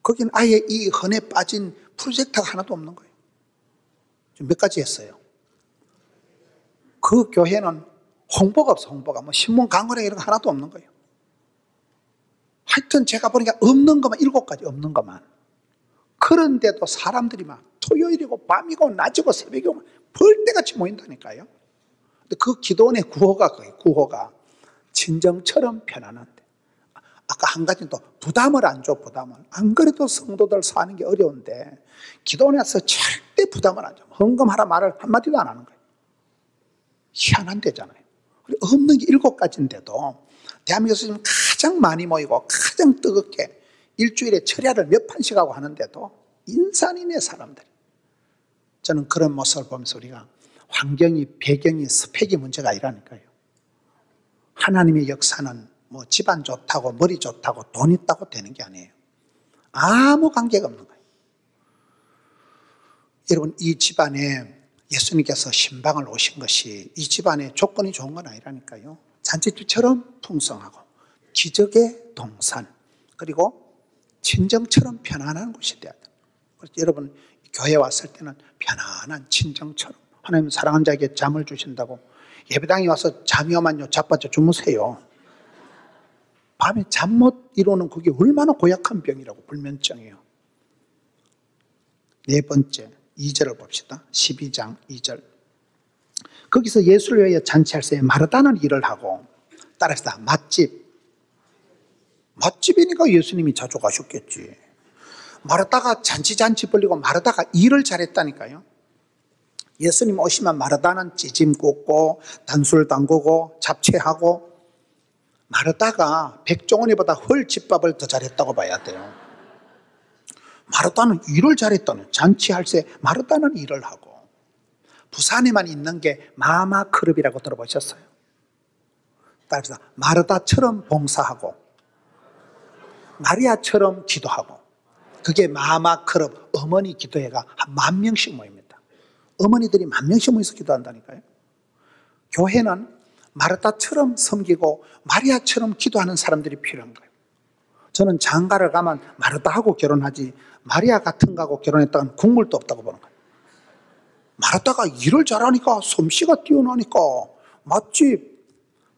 거긴 아예 이 헌에 빠진 프로젝터가 하나도 없는 거예요. 지금 몇 가지 했어요. 그 교회는 홍보가 없어. 홍보가 신문 광고나 이런 거 하나도 없는 거예요. 하여튼 제가 보니까 없는 것만 7가지, 없는 것만. 그런데도 사람들이 막 토요일이고 밤이고 낮이고 새벽이고 벌떼같이 모인다니까요. 근데 그 기도원의 구호가 거예요. 구호가 친정처럼 편안한데, 아까 한 가지는 또 부담을 안 줘. 부담을 안 그래도 성도들 사는 게 어려운데 기도원에 와서 절대 부담을 안 줘. 헌금하라 말을 한마디도 안 하는 거예요. 희한한 데잖아요. 없는 게 7가지인데도 대한민국에서 지금 가장 많이 모이고 가장 뜨겁게 일주일에 철야를 몇 판씩 하고 하는데도 인산이네 사람들이. 저는 그런 모습을 보면서 우리가 환경이, 배경이, 스펙이 문제가 아니라니까요. 하나님의 역사는 집안 좋다고 머리 좋다고 돈 있다고 되는 게 아니에요. 아무 관계가 없는 거예요. 여러분, 이 집안에 예수님께서 신방을 오신 것이 이 집안의 조건이 좋은 건 아니라니까요. 잔치집처럼 풍성하고 기적의 동산, 그리고 친정처럼 편안한 곳이 돼야 돼요. 그래서 여러분, 교회 왔을 때는 편안한 친정처럼, 하나님 사랑하는 자에게 잠을 주신다고 예배당에 와서 잠이 오면요 자빠져 주무세요. 밤에 잠 못 이루는 그게 얼마나 고약한 병이라고. 불면증이에요. 네 번째, 2절을 봅시다. 12장 2절. 거기서 예수를 위하여 잔치할 때 마르다는 일을 하고, 따라서 맛집이니까 예수님이 자주 가셨겠지. 마르다가 잔치 벌리고 마르다가 일을 잘했다니까요. 예수님 오시면 마르다는 찌짐 굽고 단술 담그고 잡채하고, 마르다가 백종원이보다 헐 집밥을 더 잘했다고 봐야 돼요. 마르다는 일을 잘했다는, 잔치할 때 마르다는 일을 하고. 부산에만 있는 게 마마크럽이라고 들어보셨어요? 따라서 마르다처럼 봉사하고 마리아처럼 기도하고, 그게 마마크럽 어머니 기도회가 한 10,000명씩 모입니다. 어머니들이 10,000명씩 모여서 기도한다니까요. 교회는 마르다처럼 섬기고 마리아처럼 기도하는 사람들이 필요한 거예요. 저는 장가를 가면 마르다하고 결혼하지 마리아 같은 거하고 결혼했다간 국물도 없다고 보는 거예요. 마르다가 일을 잘하니까, 솜씨가 뛰어나니까 맛집,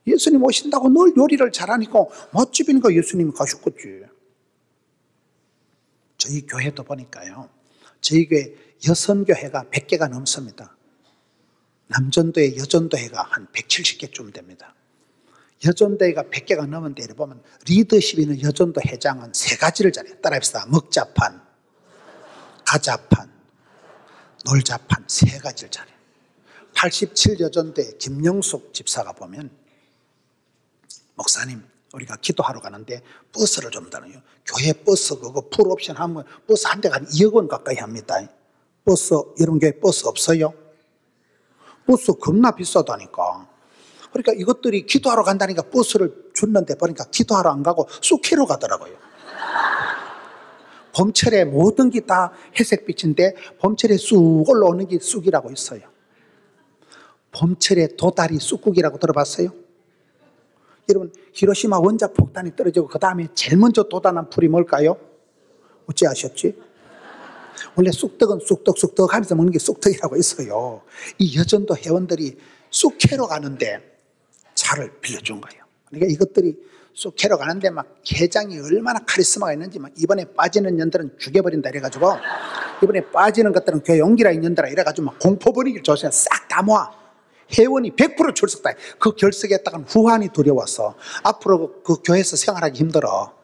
예수님 오신다고 늘 요리를 잘하니까 맛집이니까 예수님이 가셨겠지. 저희 교회도 보니까요, 저희 교회 여선교회가 100개가 넘습니다. 남전도회, 여전도회가 한 170개쯤 됩니다. 여전도회가 100개가 넘은데, 이렇게 보면 리더십 있는 여전도 회장은 3가지를 잘해요. 따라합시다. 먹자판, 가자판, 놀자판, 3가지를 잘해요. 87여전대 김영숙 집사가 보면, 목사님 우리가 기도하러 가는데 버스를 좀 다녀요. 교회 버스 그거 풀옵션 하면 버스 한 대가 한 2억 원 가까이 합니다. 버스, 여러분 교회 버스 없어요? 버스 겁나 비싸다니까. 그러니까 이것들이 기도하러 간다니까 버스를 줬는데 보니까 기도하러 안 가고 쑥회로 가더라고요. 봄철에 모든 게 다 회색빛인데 봄철에 쑥 올라오는 게 쑥이라고 있어요. 봄철에 도다리 쑥국이라고 들어봤어요? 여러분 히로시마 원자 폭탄이 떨어지고 그 다음에 제일 먼저 돋아난 풀이 뭘까요? 어찌 아셨지? 원래 쑥떡은 쑥떡 하면서 먹는 게 쑥떡이라고 있어요. 이 여전도 회원들이 쑥회로 가는데 차를 빌려준 거예요. 그러니까 이것들이 쑥회로 가는데 막 회장이 얼마나 카리스마가 있는지 막 이번에 빠지는 년들은 죽여버린다 이래가지고, 이번에 빠지는 것들은 교회 용기라 있는데라 이래가지고 막 공포 분위기를 조성해 싹 다 모아 회원이 100% 출석다. 그 결석했다간 후환이 두려워서 앞으로 그 교회에서 생활하기 힘들어.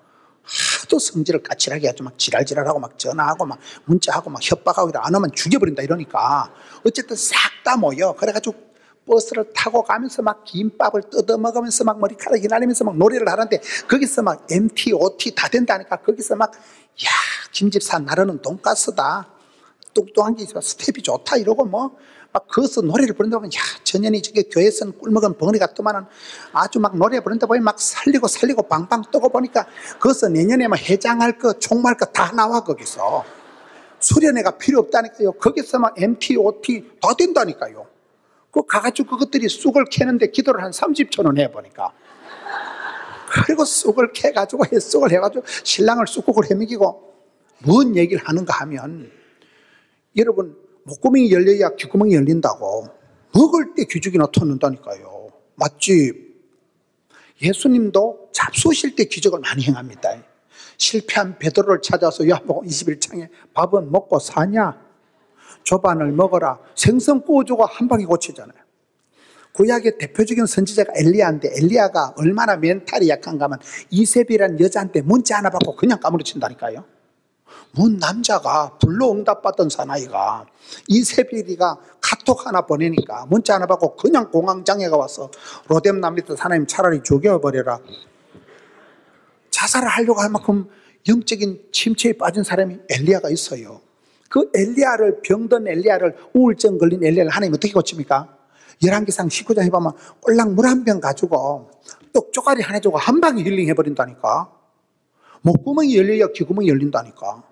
하도 성질을 까칠하게 해가지고 막 지랄지랄하고 막 전화하고 막 문자하고 막 협박하고 안 오면 죽여버린다 이러니까 어쨌든 싹 다 모여. 그래가지고 버스를 타고 가면서 막 김밥을 뜯어먹으면서 막 머리카락 휘날리면서 막 노래를 하는데 거기서 막 MT, OT 다 된다니까. 거기서 막 야 김집사 나르는 돈가스다, 뚱뚱한 게 있어, 스텝이 좋다 이러고 뭐 막 거기서 노래를 부른다 보면 야 전현이 저게 교회에서는 꿀먹은 벙어리 같더만은 아주 막 노래 부른다 보면 막 살리고 방방 뜨고 보니까 거기서 내년에 막 회장할 거 총무할 거 다 나와. 거기서 수련회가 필요 없다니까요. 거기서 막 MT, OT 다 된다니까요. 그 가가지고 그것들이 쑥을 캐는데 기도를 한 30초는 해보니까, 그리고 쑥을 캐가지고 쑥을 해가지고 신랑을 쑥국을 해먹이고 뭔 얘기를 하는가 하면, 여러분 목구멍이 열려야 귓구멍이 열린다고. 먹을 때 기죽이 나타난다니까요. 맞지? 예수님도 잡수실 때 기적을 많이 행합니다. 실패한 베드로를 찾아서 요한복음 21장에 밥은 먹고 사냐? 조반을 먹어라. 생선 구워주고 한 방에 고치잖아요. 구약의 대표적인 선지자가 엘리야인데 엘리야가 얼마나 멘탈이 약한가 하면 이세벨이라는 여자한테 문자 하나 받고 그냥 까무러친다니까요. 뭔 남자가 불러 응답받던 사나이가 이세벨이가 카톡 하나 보내니까 문자 하나 받고 그냥 공황장애가 와서 로뎀 밑에서 하나님 차라리 죽여버려라. 자살을 하려고 할 만큼 영적인 침체에 빠진 사람이 엘리야가 있어요. 그 엘리야를, 병든 엘리야를, 우울증 걸린 엘리야를 하나님 어떻게 고칩니까? 열왕기상 19장에 보면 꼴랑 물 한 병 가지고 떡 쪼가리 하나 주고 한 방에 힐링해버린다니까. 목구멍이 열려야 귀구멍이 열린다니까.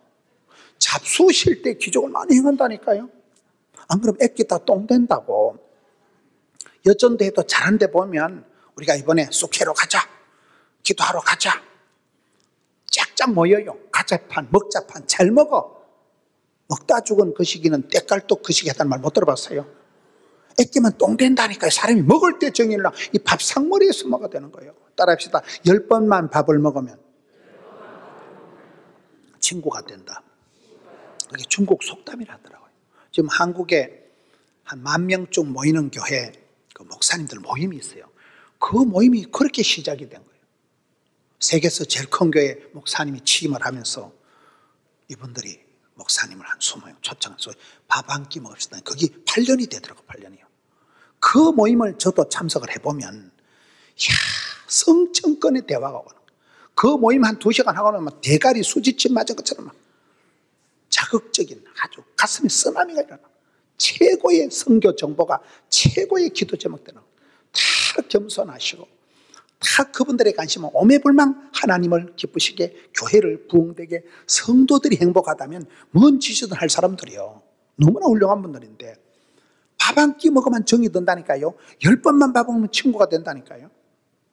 잡수실 때 기적을 많이 행한다니까요. 안 그러면 애기 다 똥 된다고. 여전대회도 잘한 데 보면 우리가 이번에 쑥회로 가자, 기도하러 가자, 짝짝 모여요. 가자판, 먹자판 잘 먹어. 먹다 죽은 그 시기는 때깔도 그 시기 했다는 말 못 들어봤어요? 애끼면 똥 된다니까요. 사람이 먹을 때 정일라 이 밥 상머리에서 먹어야 되는 거예요. 따라합시다. 10번만 밥을 먹으면 친구가 된다. 그게 중국 속담이라더라고요. 지금 한국에 한 10,000명쯤 모이는 교회 그 목사님들 모임이 있어요. 그 모임이 그렇게 시작이 된 거예요. 세계에서 제일 큰 교회 목사님이 취임을 하면서 이분들이 목사님을 한 20명 초청해서 밥 한 끼 먹읍시다. 거기 8년이 되더라고요. 8년이요. 그 모임을 저도 참석을 해보면 성청권의 대화가 오는 거예요. 그 모임 한 2시간 하고 나면 대가리 수지침 맞은 것처럼 막 자극적인 아주 가슴에 쓰나미가 일어나. 최고의 선교 정보가, 최고의 기도 제목들은 다 겸손하시고 다 그분들의 관심은 오매불망 하나님을 기쁘시게, 교회를 부흥되게, 성도들이 행복하다면 뭔 짓이든 할 사람들이요. 너무나 훌륭한 분들인데 밥 한 끼 먹으면 정이 든다니까요. 10번만 밥 먹으면 친구가 된다니까요.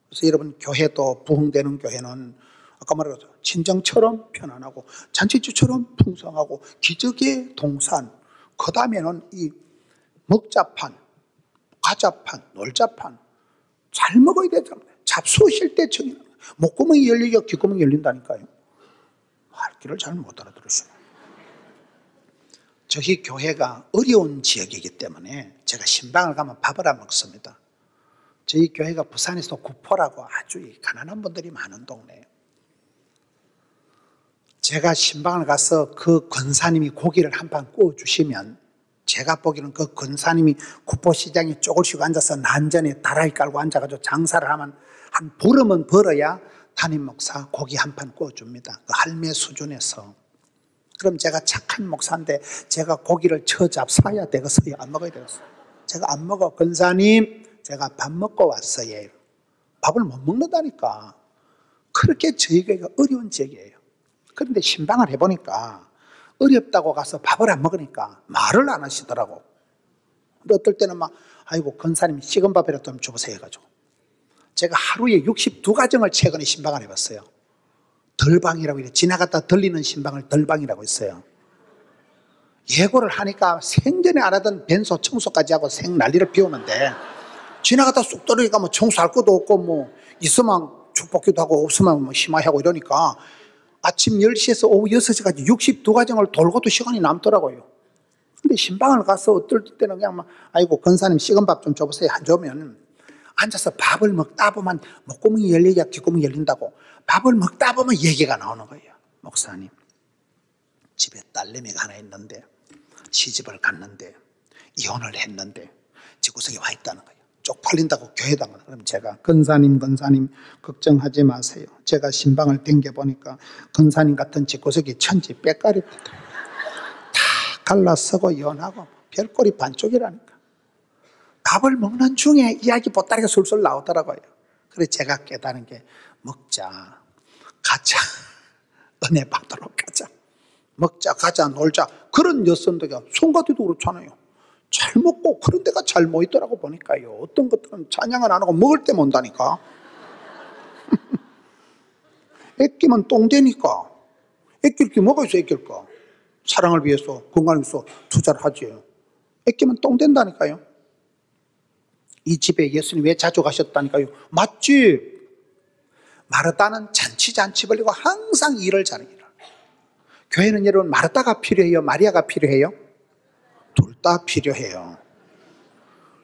그래서 여러분 교회도 부흥되는 교회는 아까 말했죠. 친정처럼 편안하고 잔치주처럼 풍성하고 기적의 동산, 그 다음에는 이 먹자판, 과자판, 놀자판 잘 먹어야 되잖아요. 잡수실 때 정이 나요. 목구멍이 열리고 귓구멍이 열린다니까요. 할 길을 잘 못 알아들으시네요. 저희 교회가 어려운 지역이기 때문에 제가 신방을 가면 밥을 안 먹습니다. 저희 교회가 부산에서 구포라고 아주 가난한 분들이 많은 동네예요. 제가 신방을 가서 그 권사님이 고기를 한 판 구워주시면 제가 보기에는 그 근사님이 국보시장에 쪼글 쉬고 앉아서 난전에 다라이 깔고 앉아가지고 장사를 하면 한 보름은 벌어야 담임 목사 고기 한 판 구워줍니다. 그 할매 수준에서. 그럼 제가 착한 목사인데 제가 고기를 처잡숴야 되겠어요? 안 먹어야 되겠어요? 제가 안 먹어. 근사님, 제가 밥 먹고 왔어요. 밥을 못 먹는다니까. 그렇게 저희 교회가 어려운 지역이에요. 그런데 신방을 해보니까 어렵다고 가서 밥을 안 먹으니까 말을 안 하시더라고. 근데 어떨 때는 막, 아이고, 근사님 식은 밥이라도 좀 줘보세요 해가지고. 제가 하루에 62가정을 최근에 신방을 해봤어요. 덜방이라고 이래. 지나갔다 들리는 신방을 덜방이라고 했어요. 예고를 하니까 생전에 안 하던 변소 청소까지 하고 생 난리를 피우는데, 지나갔다 쑥 떨어지니까 뭐 청소할 것도 없고, 뭐, 있으면 축복기도 하고, 없으면 뭐 심하게 하고 이러니까, 아침 10시에서 오후 6시까지 62가정을 돌고도 시간이 남더라고요. 근데 신방을 가서 어떨 때는 그냥 막, 아이고, 근사님 식은 밥 좀 줘보세요. 안 주면, 앉아서 밥을 먹다 보면 목구멍이 열려야 귓구멍이 열린다고. 밥을 먹다 보면 얘기가 나오는 거예요. 목사님, 집에 딸내미가 하나 있는데 시집을 갔는데 이혼을 했는데 집구석에 와 있다는 거예요. 쪽팔린다고 교회 다면. 그럼 제가 근사님 걱정하지 마세요. 제가 신방을 댕겨보니까 근사님 같은 집구석이 천지 빽가리입니다. 다 갈라서고 이혼하고 별꼴이 반쪽이라니까. 밥을 먹는 중에 이야기 보따리가 술술 나오더라고요. 그래서 제가 깨달은 게, 먹자, 가자, 은혜 받도록 가자, 먹자, 가자, 놀자. 그런 여선들이 송가티도 그렇잖아요. 잘 먹고 그런 데가 잘 모이더라고 보니까요. 어떤 것들은 찬양을 안 하고 먹을 때 mon다니까. 애끼면 똥 되니까. 애낄 게 뭐가 있어, 애낄 거. 사랑을 위해서, 건강을 위해서 투자를 하지. 애끼면 똥 된다니까요. 이 집에 예수님 왜 자주 가셨다니까요? 맞지? 마르다는 잔치 벌리고 항상 일을 잘해요. 교회는 여러분 마르다가 필요해요? 마리아가 필요해요? 둘 다 필요해요.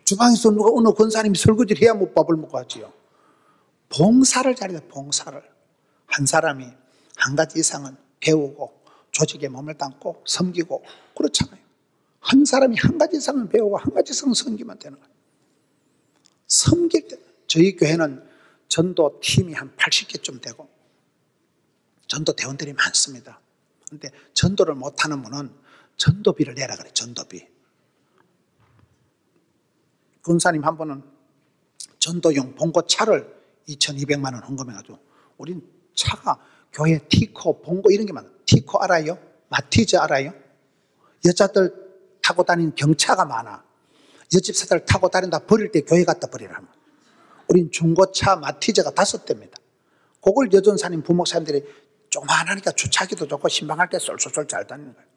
주방에서 누가 어느 권사님이 설거지를 해야 못 밥을 먹고 하지요. 봉사를 잘해요. 봉사를. 한 사람이 한 가지 이상은 배우고 조직에 몸을 담고 섬기고 그렇잖아요. 한 사람이 한 가지 이상은 배우고 한 가지 이상은 섬기면 되는 거예요. 섬길 때 저희 교회는 전도 팀이 한 80개쯤 되고 전도 대원들이 많습니다. 그런데 전도를 못하는 분은 전도비를 내라 그래요. 전도비. 군사님 한 분은 전도용 봉고차를 2,200만 원 헌금해가지고, 우린 차가 교회 티코, 봉고 이런 게 많아요. 티코 알아요? 마티즈 알아요? 여자들 타고 다니는 경차가 많아. 여집사들 타고 다닌다 버릴 때 교회 갖다 버리라는 거예요. 우린 중고차 마티즈가 5대입니다. 그걸 여전사님 부목사님들이 조그만하니까 주차하기도 좋고 신방할 때 쏠쏠쏠 잘 다니는 거예요.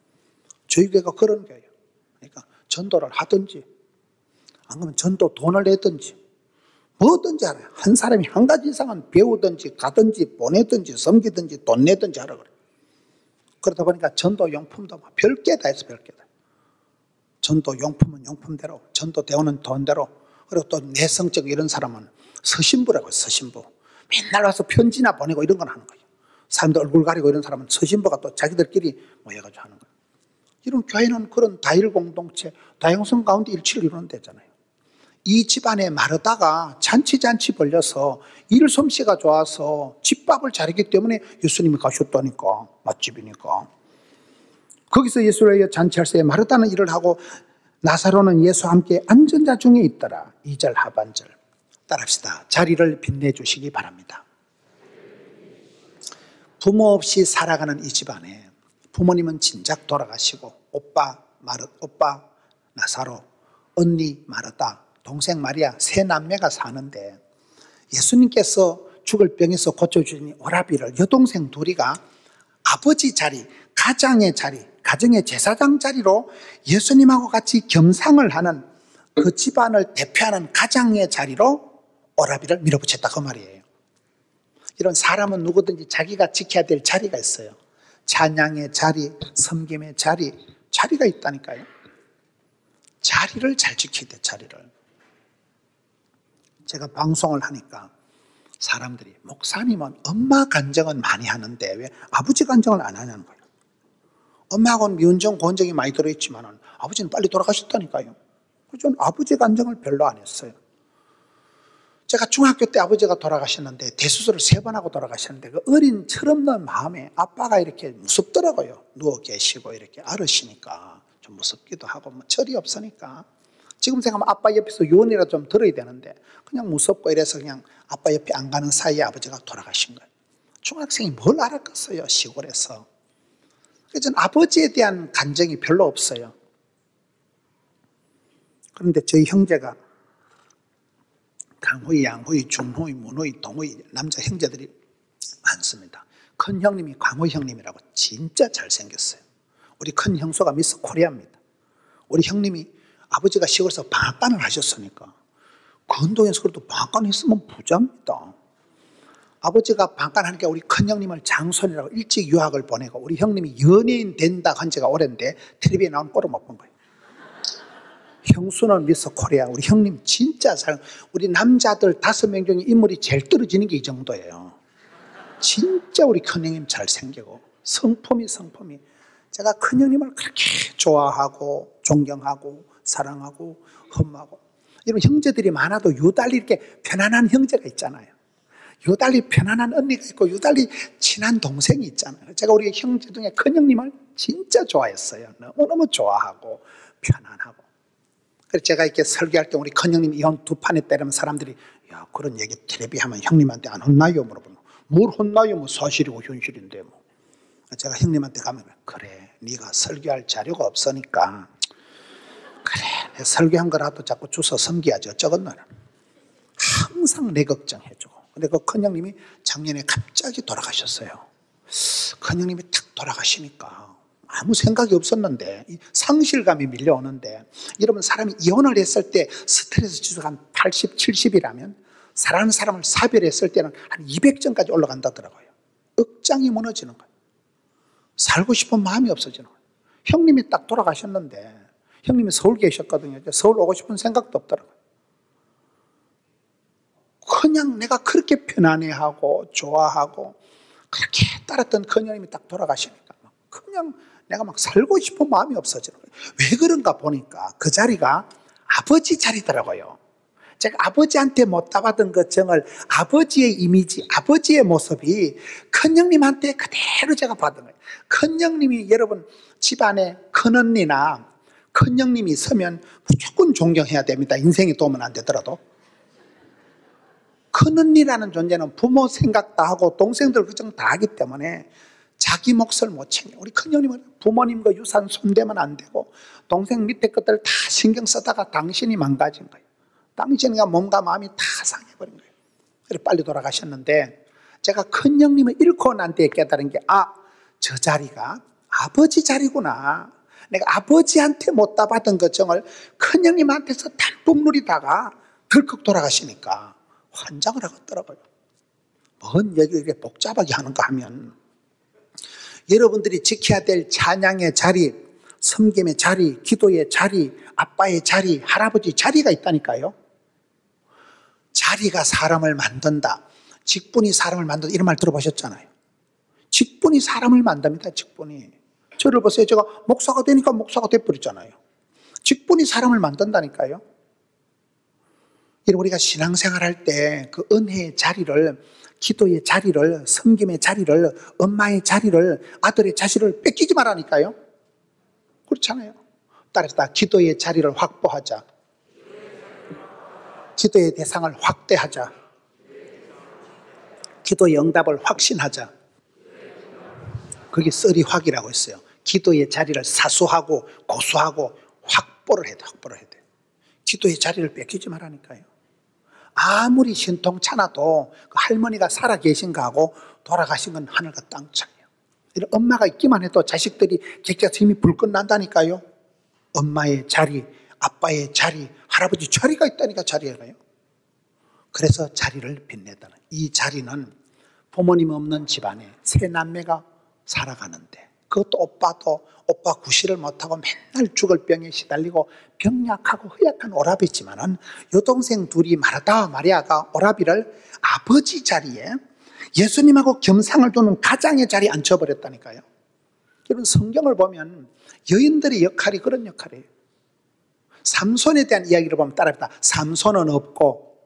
저희 교회가 그런 교회예요. 그러니까 전도를 하든지 안 그러면 전도 돈을 내든지 뭐든지 하라. 한 사람이 한 가지 이상은 배우든지 가든지 보내든지 섬기든지 돈 내든지 하라 그래요. 그러다 보니까 전도 용품도 별게 다 해서 별게 다. 전도 용품은 용품대로, 전도 대우는 돈대로, 그리고 또 내성적 이런 사람은 서신부라고 해요. 서신부. 맨날 와서 편지나 보내고 이런 건 하는 거예요. 사람들 얼굴 가리고 이런 사람은 서신부가 또 자기들끼리 모여가지고 하는 거예요. 이런 교회는 그런 다일 공동체, 다양성 가운데 일치를 이루는 데잖아요. 이 집안에 마르다가 잔치 벌려서 일 솜씨가 좋아서 집밥을 잘했기 때문에 예수님이 가셨다니까. 맛집이니까. 거기서 예수를 위해 잔치할 때 마르다는 일을 하고 나사로는 예수와 함께 앉은 자 중에 있더라. 2절 하반절 따라합시다. 자리를 빛내주시기 바랍니다. 부모 없이 살아가는 이 집안에 부모님은 진작 돌아가시고 오빠 나사로, 언니 마르다, 동생 마리아 세 남매가 사는데, 예수님께서 죽을 병에서 고쳐주신 오라비를 여동생 둘이가 아버지 자리, 가장의 자리, 가정의 제사장 자리로 예수님하고 같이 겸상을 하는 그 집안을 대표하는 가장의 자리로 오라비를 밀어붙였다 그 말이에요. 이런 사람은 누구든지 자기가 지켜야 될 자리가 있어요. 찬양의 자리, 섬김의 자리가 있다니까요. 자리를 잘 지켜야 돼. 자리를. 제가 방송을 하니까 사람들이 목사님은 엄마 간증은 많이 하는데 왜 아버지 간증을 안 하냐는 거예요. 엄마하고는 미운정 고운정이 많이 들어있지만 아버지는 빨리 돌아가셨다니까요. 저는 아버지 간증을 별로 안 했어요. 제가 중학교 때 아버지가 돌아가셨는데 대수술을 3번 하고 돌아가셨는데 그 어린 철없는 마음에 아빠가 이렇게 무섭더라고요. 누워 계시고 이렇게 앓으시니까 좀 무섭기도 하고 뭐 철이 없으니까. 지금 생각하면 아빠 옆에서 유언이라도 좀 들어야 되는데 그냥 무섭고 이래서 그냥 아빠 옆에 안 가는 사이에 아버지가 돌아가신 거예요. 중학생이 뭘 알았겠어요, 시골에서. 그래서 저는 아버지에 대한 감정이 별로 없어요. 그런데 저희 형제가 강호이, 양호이, 중호이, 문호이, 동호이 남자 형제들이 많습니다. 큰 형님이 강호이 형님이라고 진짜 잘생겼어요. 우리 큰 형수가 미스 코리아입니다. 우리 형님이 아버지가 시골에서 방앗간을 하셨으니까 그 운동에서 그래도 방앗간 했으면 부자입니다. 아버지가 방앗간 하니까 우리 큰 형님을 장손이라고 일찍 유학을 보내고 우리 형님이 연예인 된다 한 지가 오랜데 텔레비에 나온 꼴을 못 본 거예요. 형수는 미스 코리아, 우리 형님 진짜 우리 남자들 5명 중에 인물이 제일 떨어지는 게 이 정도예요. 진짜 우리 큰형님 잘생기고 성품이 제가 큰형님을 그렇게 좋아하고 존경하고 사랑하고 험하고 이런 형제들이 많아도 유달리 이렇게 편안한 형제가 있잖아요. 유달리 편안한 언니가 있고 유달리 친한 동생이 있잖아요. 제가 우리 형제 중에 큰형님을 진짜 좋아했어요. 너무너무 좋아하고 편안하고. 그래서 제가 이렇게 설교할 때 우리 큰형님 이혼 2판에 때리면 사람들이 야 그런 얘기 텔레비 하면 형님한테 안 혼나요? 물어보는 거. 뭘 혼나요? 뭐 사실이고 현실인데 뭐. 제가 형님한테 가면 그래 네가 설교할 자료가 없으니까 그래 내 설교한 거라도 자꾸 주워 섬겨야지 어쩌겠노라. 항상 내 걱정해주고. 근데 그 큰형님이 작년에 갑자기 돌아가셨어요. 큰형님이 탁 돌아가시니까 아무 생각이 없었는데 상실감이 밀려오는데 여러분 사람이 이혼을 했을 때 스트레스 지수가 한 80, 70이라면 사랑하는 사람을 사별했을 때는 한 200점까지 올라간다더라고요. 억장이 무너지는 거예요. 살고 싶은 마음이 없어지는 거예요. 형님이 딱 돌아가셨는데 형님이 서울 계셨거든요. 서울 오고 싶은 생각도 없더라고요. 그냥 내가 그렇게 편안해하고 좋아하고 그렇게 따랐던 큰형님이 딱 돌아가시니까 그냥 내가 막 살고 싶은 마음이 없어지는 거예요. 왜 그런가 보니까 그 자리가 아버지 자리더라고요. 제가 아버지한테 못 따받은 그 정을 아버지의 이미지, 아버지의 모습이 큰형님한테 그대로 제가 받은 거예요. 큰형님이 여러분 집안에 큰언니나 큰형님이 있으면 무조건 존경해야 됩니다. 인생이 도움은 안 되더라도. 큰언니라는 존재는 부모 생각 다 하고 동생들 걱정 다 하기 때문에 자기 몫을 못 챙겨. 우리 큰형님은 부모님 그 유산 손대면 안 되고 동생 밑에 것들 다 신경 쓰다가 당신이 망가진 거예요. 당신이 몸과 마음이 다 상해버린 거예요. 그래서 빨리 돌아가셨는데 제가 큰형님을 잃고 난 뒤에 깨달은 게 저 자리가 아버지 자리구나. 내가 아버지한테 못 따받은 그 정을 큰형님한테서 담뿍 누리다가 덜컥 돌아가시니까 환장을 하겠더라고요. 뭔 얘기를 이렇게 복잡하게 하는가 하면 여러분들이 지켜야 될 찬양의 자리, 섬김의 자리, 기도의 자리, 아빠의 자리, 할아버지 자리가 있다니까요. 자리가 사람을 만든다. 직분이 사람을 만든다. 이런 말 들어보셨잖아요. 직분이 사람을 만듭니다. 직분이. 저를 보세요. 제가 목사가 되니까 목사가 돼버렸잖아요. 직분이 사람을 만든다니까요. 우리가 신앙생활 할 때 그 은혜의 자리를, 기도의 자리를, 섬김의 자리를, 엄마의 자리를, 아들의 자리를 뺏기지 말라니까요. 그렇잖아요. 따라서 기도의 자리를 확보하자. 기도의 대상을 확대하자. 기도의 응답을 확신하자. 그게 썰이확이라고 했어요. 기도의 자리를 사수하고 고수하고 확보를 해야 돼. 확보를 해야 돼. 기도의 자리를 뺏기지 말라니까요. 아무리 신통찮아도 그 할머니가 살아 계신가 하고 돌아가신 건 하늘과 땅 차이에요. 엄마가 있기만 해도 자식들이 객자 힘이 불끈 난다니까요. 엄마의 자리, 아빠의 자리, 할아버지 자리가 있다니까 자리에가요. 그래서 자리를 빛내다는 이 자리는 부모님 없는 집안에 세 남매가 살아가는데 그것도 오빠 구실을 못하고 맨날 죽을 병에 시달리고 병약하고 허약한 오라비지만은 여동생 둘이 마르다와 마리아가 오라비를 아버지 자리에 예수님하고 겸상을 두는 가장의 자리에 앉혀버렸다니까요. 여러분 성경을 보면 여인들의 역할이 그런 역할이에요. 삼손에 대한 이야기를 보면 따라합니다. 삼손은 없고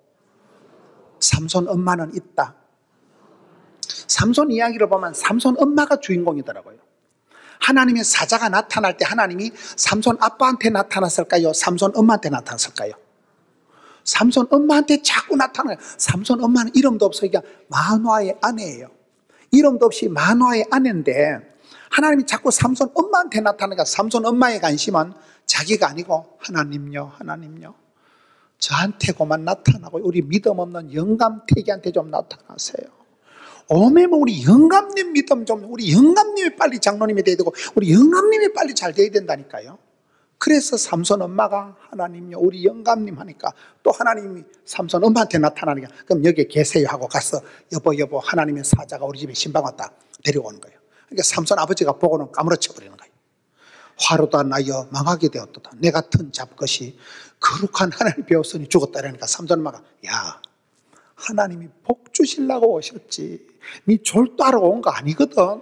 삼손 엄마는 있다. 삼손 이야기를 보면 삼손 엄마가 주인공이더라고요. 하나님의 사자가 나타날 때 하나님이 삼손 아빠한테 나타났을까요? 삼손 엄마한테 나타났을까요? 삼손 엄마한테 자꾸 나타나요. 삼손 엄마는 이름도 없으니까 마노아의 아내예요. 이름도 없이 마노아의 아내인데 하나님이 자꾸 삼손 엄마한테 나타나니까 삼손 엄마의 관심은 자기가 아니고 하나님요, 하나님요. 저한테고만 나타나고 우리 믿음 없는 영감태기한테 좀 나타나세요. 오매면 우리 영감님 믿음 좀, 우리 영감님이 빨리 장로님이 돼야 되고 우리 영감님이 빨리 잘 돼야 된다니까요. 그래서 삼손 엄마가 하나님요 우리 영감님 하니까 또 하나님이 삼손 엄마한테 나타나니까 그럼 여기 계세요 하고 가서 여보 하나님의 사자가 우리 집에 신방 왔다 데리고 오는 거예요. 그러니까 삼손 아버지가 보고는 까무러쳐 버리는 거예요. 화로다 나여 망하게 되었도다. 내 같은 잡것이 거룩한 하나님 배웠으니 죽었다. 그러니까 삼손 엄마가 야 하나님이 복 주시려고 오셨지 니 졸도하러 온 거 아니거든.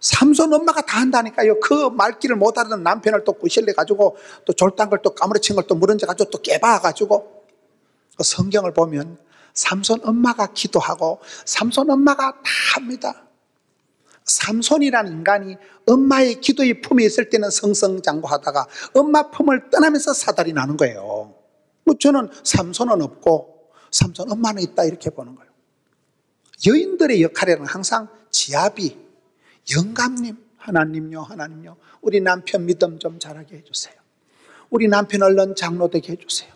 삼손 엄마가 다 한다니까요. 그 말귀를 못 알아듣는 남편을 또 구실내가지고 또 졸도한 걸 또 까무러친 걸 또 물은져가지고 또 깨봐가지고 그 성경을 보면 삼손 엄마가 기도하고 삼손 엄마가 다 합니다. 삼손이라는 인간이 엄마의 기도의 품에 있을 때는 성성장구하다가 엄마 품을 떠나면서 사달이 나는 거예요. 뭐 저는 삼손은 없고 삼손 엄마는 있다 이렇게 보는 거예요. 여인들의 역할에는 항상 지아비, 영감님, 하나님요, 하나님요. 우리 남편 믿음 좀 잘하게 해주세요. 우리 남편 얼른 장로 되게 해주세요.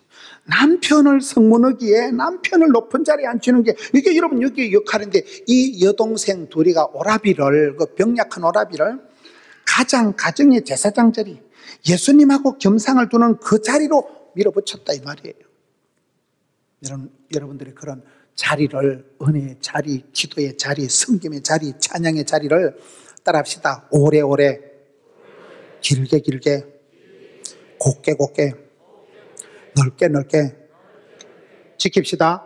남편을 성문하기에 남편을 높은 자리에 앉히는 게 이게 여러분 여기 역할인데 이 여동생 둘이가 오라비를 그 병약한 오라비를 가정의 제사장 자리 예수님하고 겸상을 두는 그 자리로 밀어붙였다 이 말이에요. 여러분들이 그런 자리를 은혜의 자리, 기도의 자리, 섬김의 자리, 찬양의 자리를 따라합시다. 오래오래 길게 곱게 넓게 지킵시다.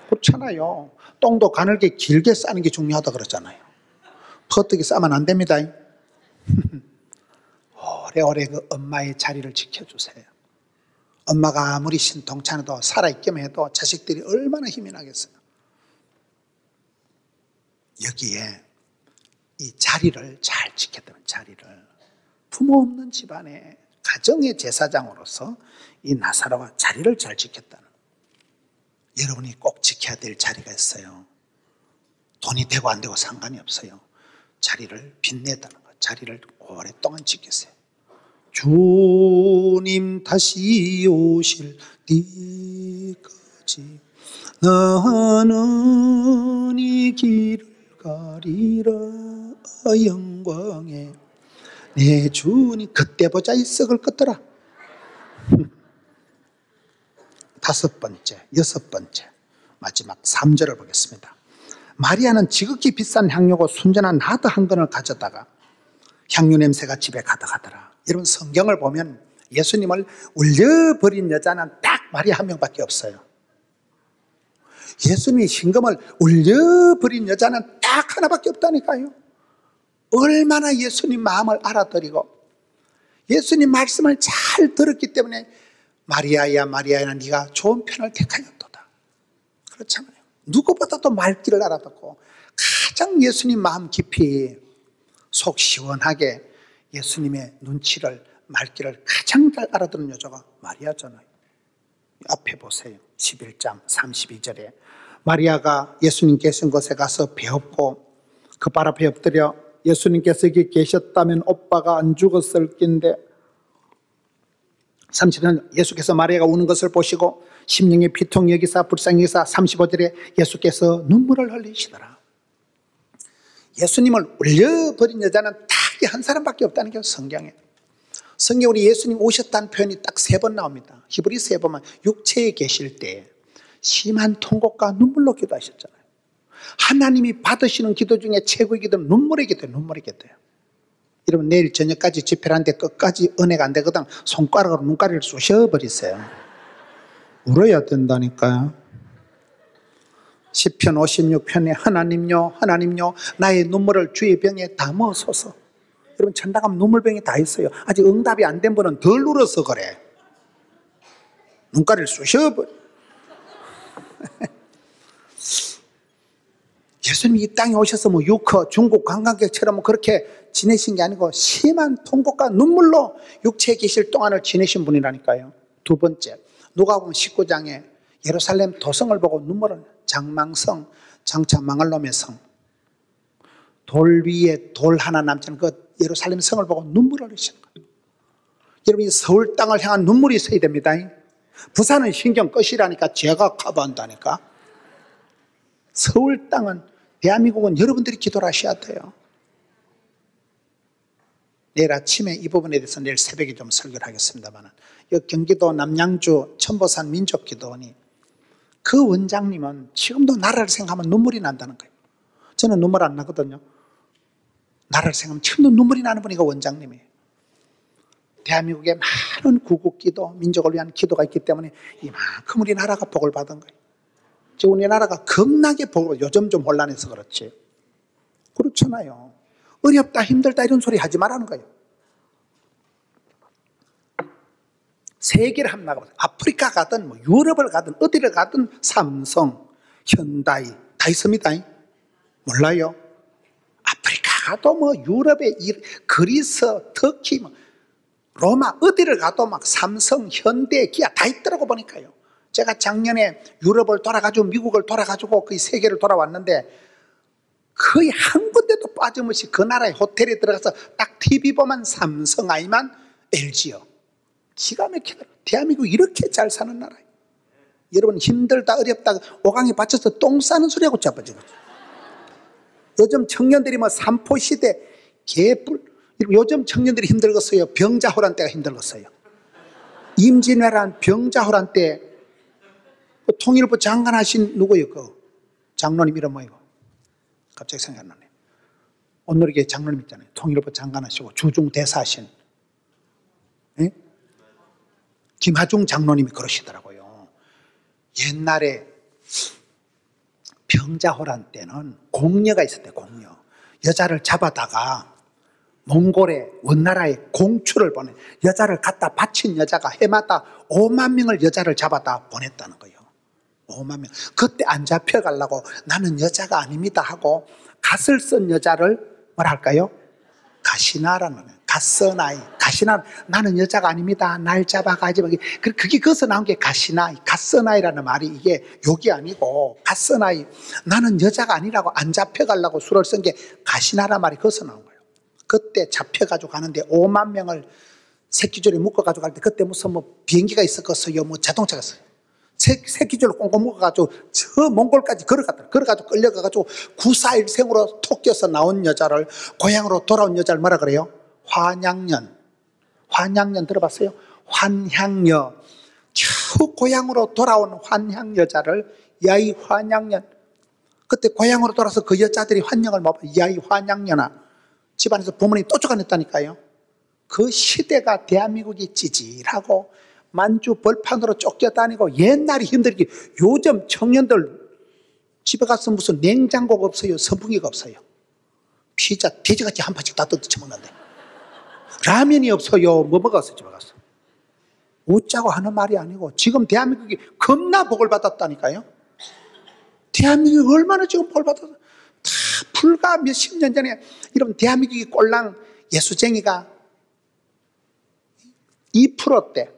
그렇잖아요. 똥도 가늘게 길게 싸는 게 중요하다 그러잖아요. 퍼뜩이 싸면 안 됩니다. 오래오래 그 엄마의 자리를 지켜주세요. 엄마가 아무리 신통찮아도 살아있기만 해도 자식들이 얼마나 힘이 나겠어요. 여기에 이 자리를 잘 지켰다면 자리를 부모 없는 집안에 가정의 제사장으로서 이 나사로가 자리를 잘 지켰다는 여러분이 꼭 지켜야 될 자리가 있어요. 돈이 되고 안 되고 상관이 없어요. 자리를 빛내다는 것, 자리를 오랫동안 지켰어요. 주님 다시 오실 때까지 나는 이 길을 가리라 영광에 내 주님 그때 보자 이 썩을 것들아. 다섯 번째, 여섯 번째 마지막 3절을 보겠습니다. 마리아는 지극히 비싼 향료고 순전한 나드 한 근을 가져다가 향유 냄새가 집에 가득하더라. 여러분 성경을 보면 예수님을 울려버린 여자는 딱 마리아 한 명밖에 없어요. 예수님이 신금을 울려버린 여자는 딱 하나밖에 없다니까요. 얼마나 예수님 마음을 알아들이고 예수님 말씀을 잘 들었기 때문에 마리아야 네가 좋은 편을 택하였도다. 그렇잖아요. 누구보다도 말귀를 알아듣고 가장 예수님 마음 깊이 속 시원하게 예수님의 눈치를 말귀를 가장 잘 알아듣는 여자가 마리아잖아요. 앞에 보세요. 11장 32절에 마리아가 예수님 계신 곳에 가서 배웠고 그 발 앞에 엎드려 예수님께서 여기 계셨다면 오빠가 안 죽었을 낀데 30절 예수께서 마리아가 우는 것을 보시고 심령의 피통이 여기사 불쌍히 여기사 35절에 예수께서 눈물을 흘리시더라. 예수님을 울려버린 여자는 딱 한 사람밖에 없다는 게 성경에. 성경에 우리 예수님 오셨다는 표현이 딱 3번 나옵니다. 히브리서에 보면 육체에 계실 때 심한 통곡과 눈물로 기도하셨잖아요. 하나님이 받으시는 기도 중에 최고의 기도는 눈물의 기도예요. 눈물의 기도예요. 여러분 내일 저녁까지 집회를 하는데 끝까지 은혜가 안 되거든 손가락으로 눈가리를 쑤셔버리세요. 울어야 된다니까요. 시편 56편에 하나님요 나의 눈물을 주의 병에 담으소서. 여러분 천당하면 눈물병이 다 있어요. 아직 응답이 안 된 분은 덜 울어서 그래. 눈가리를 쑤셔버려. 예수님이 이 땅에 오셔서 뭐 유커, 중국 관광객처럼 그렇게 지내신 게 아니고 심한 통곡과 눈물로 육체에 계실 동안을 지내신 분이라니까요. 두 번째, 누가복음 19장에 예루살렘 도성을 보고 눈물을, 장망성, 장차 망할 놈의 성, 돌 위에 돌 하나 남지 않은 그 예루살렘 성을 보고 눈물을 흘리시는 거예요. 여러분, 이 서울 땅을 향한 눈물이 있어야 됩니다. 부산은 신경 끄시라니까 제가 커버한다니까. 서울 땅은, 대한민국은 여러분들이 기도를 하셔야 돼요. 내일 아침에 이 부분에 대해서 내일 새벽에 좀 설교를 하겠습니다만, 경기도 남양주 천보산 민족기도원이 그 원장님은 지금도 나라를 생각하면 눈물이 난다는 거예요. 저는 눈물 안 나거든요. 나라를 생각하면 지금도 눈물이 나는 분이 그 원장님이에요. 대한민국에 많은 구국기도, 민족을 위한 기도가 있기 때문에 이만큼 우리나라가 복을 받은 거예요. 지금 우리나라가 겁나게 복을, 요즘 좀 혼란해서 그렇지. 그렇잖아요. 어렵다, 힘들다 이런 소리 하지 말라는 거예요. 세계를 한번 나가보세요. 아프리카 가든 뭐 유럽을 가든 어디를 가든 삼성, 현다이 다 있습니다. 몰라요? 아프리카 가도 뭐 유럽에 그리스, 터키, 뭐 로마 어디를 가도 막 삼성, 현대, 기아 다 있더라고 보니까요. 제가 작년에 유럽을 돌아가지고 미국을 돌아가지고 거의 세계를 돌아왔는데 거의 한 군데도 빠짐없이 그 나라의 호텔에 들어가서 딱 TV 보면 삼성 아니면 LG요. 기가 막히더라고요. 대한민국 이렇게 잘 사는 나라예요. 여러분 힘들다 어렵다 오강에 받쳐서 똥 싸는 소리하고 짜빠지고. 요즘 청년들이 뭐 삼포시대 개뿔, 요즘 청년들이 힘들겠어요. 병자호란 때가 힘들겠어요. 임진왜란 병자호란 때 통일부 장관 하신 누구예요? 그 장로님 이름 뭐예요? 갑자기 생각이 안 나네. 오늘의 장로님 있잖아요. 통일부 장관 하시고 주중대사 하신 김하중 장로님이 그러시더라고요. 옛날에 병자호란 때는 공녀가 있었대요. 공녀. 여자를 잡아다가 몽골의 원나라에 공추를 보내, 여자를 갖다 바친 여자가 해마다 5만 명을 여자를 잡아다 보냈다는 거예요. 5만 명. 그때 안 잡혀가려고 나는 여자가 아닙니다 하고 갓을 쓴 여자를 뭐라 할까요? 가시나라는 거예요. 갓서나이, 가시나, 나는 여자가 아닙니다. 날 잡아가지. 그게 거기서 나온 게 가시나이, 갓서나이라는 말이 이게 욕이 아니고 갓서나이, 나는 여자가 아니라고 안 잡혀가려고 수를 쓴 게 가시나라 말이 거기서 나온 거예요. 그때 잡혀가지고 가는데 5만 명을 새끼줄에 묶어가지고 갈 때 그때 무슨 뭐 비행기가 있었겠어요? 뭐 자동차가 있어요. 새끼줄로 꽁꽁 묶어가지고 저 몽골까지 걸어갔더라. 걸어가지고 끌려가가지고 941생으로 토끼에서 나온 여자를, 고향으로 돌아온 여자를 뭐라 그래요? 환양년. 환양년 들어봤어요? 환향녀. 겨우 고향으로 돌아온 환향여자를 야이 환양년. 그때 고향으로 돌아서 그 여자들이 환영을 못 받아. 야이 환양년아. 집안에서 부모님이 또 쫓아냈다니까요. 그 시대가 대한민국이 찌질하고 만주 벌판으로 쫓겨다니고 옛날이 힘들게, 요즘 청년들 집에 가서 무슨 냉장고가 없어요. 선풍기가 없어요. 피자 돼지같이 한 판씩 다 뜯어쳐먹는데 라면이 없어요. 뭐 먹었어 집에 가서. 웃자고 하는 말이 아니고 지금 대한민국이 겁나 복을 받았다니까요. 대한민국이 얼마나 지금 복을 받았어. 다 불과 몇십 년 전에 이런 대한민국이 꼴랑 예수쟁이가 2%대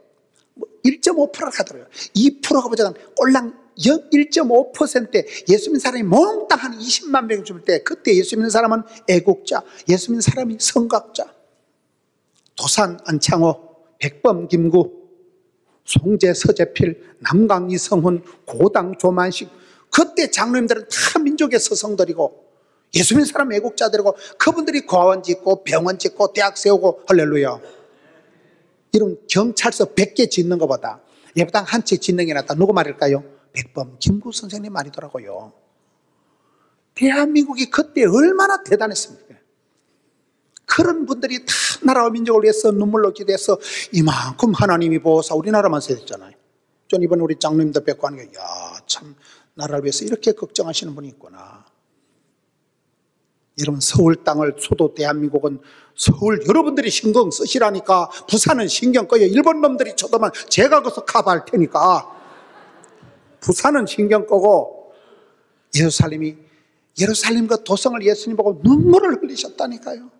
1.5%가 가더라고요. 2%가 보자면 꼴랑 1.5%에 예수 믿는 사람이 몽땅 한 20만 명 줄 때, 그때 예수 믿는 사람은 애국자, 예수 믿는 사람이 성각자. 도산 안창호, 백범 김구, 송재 서재필, 남강 이성훈, 고당 조만식. 그때 장로님들은 다 민족의 서성들이고 예수 믿는 사람 애국자들이고 그분들이 고아원 짓고 병원 짓고 대학 세우고 할렐루야. 이런 경찰서 100개 짓는 것보다 예배당 한 채 짓는 게 낫다. 누구 말일까요? 백범 김구 선생님 말이더라고요. 대한민국이 그때 얼마나 대단했습니까? 그런 분들이 다 나라와 민족을 위해서 눈물로 기도해서 이만큼 하나님이 보호사 우리나라만 세웠잖아요. 전 이번에 우리 장로님들 뵙고 하는 게, 야, 참 나라를 위해서 이렇게 걱정하시는 분이 있구나. 여러분, 서울 땅을 쳐도 대한민국은 서울 여러분들이 신경 쓰시라니까. 부산은 신경 꺼요. 일본 놈들이 쳐도만 제가 거기서 커버할 테니까. 부산은 신경 끄고. 예루살림 그 도성을 예수님 보고 눈물을 흘리셨다니까요.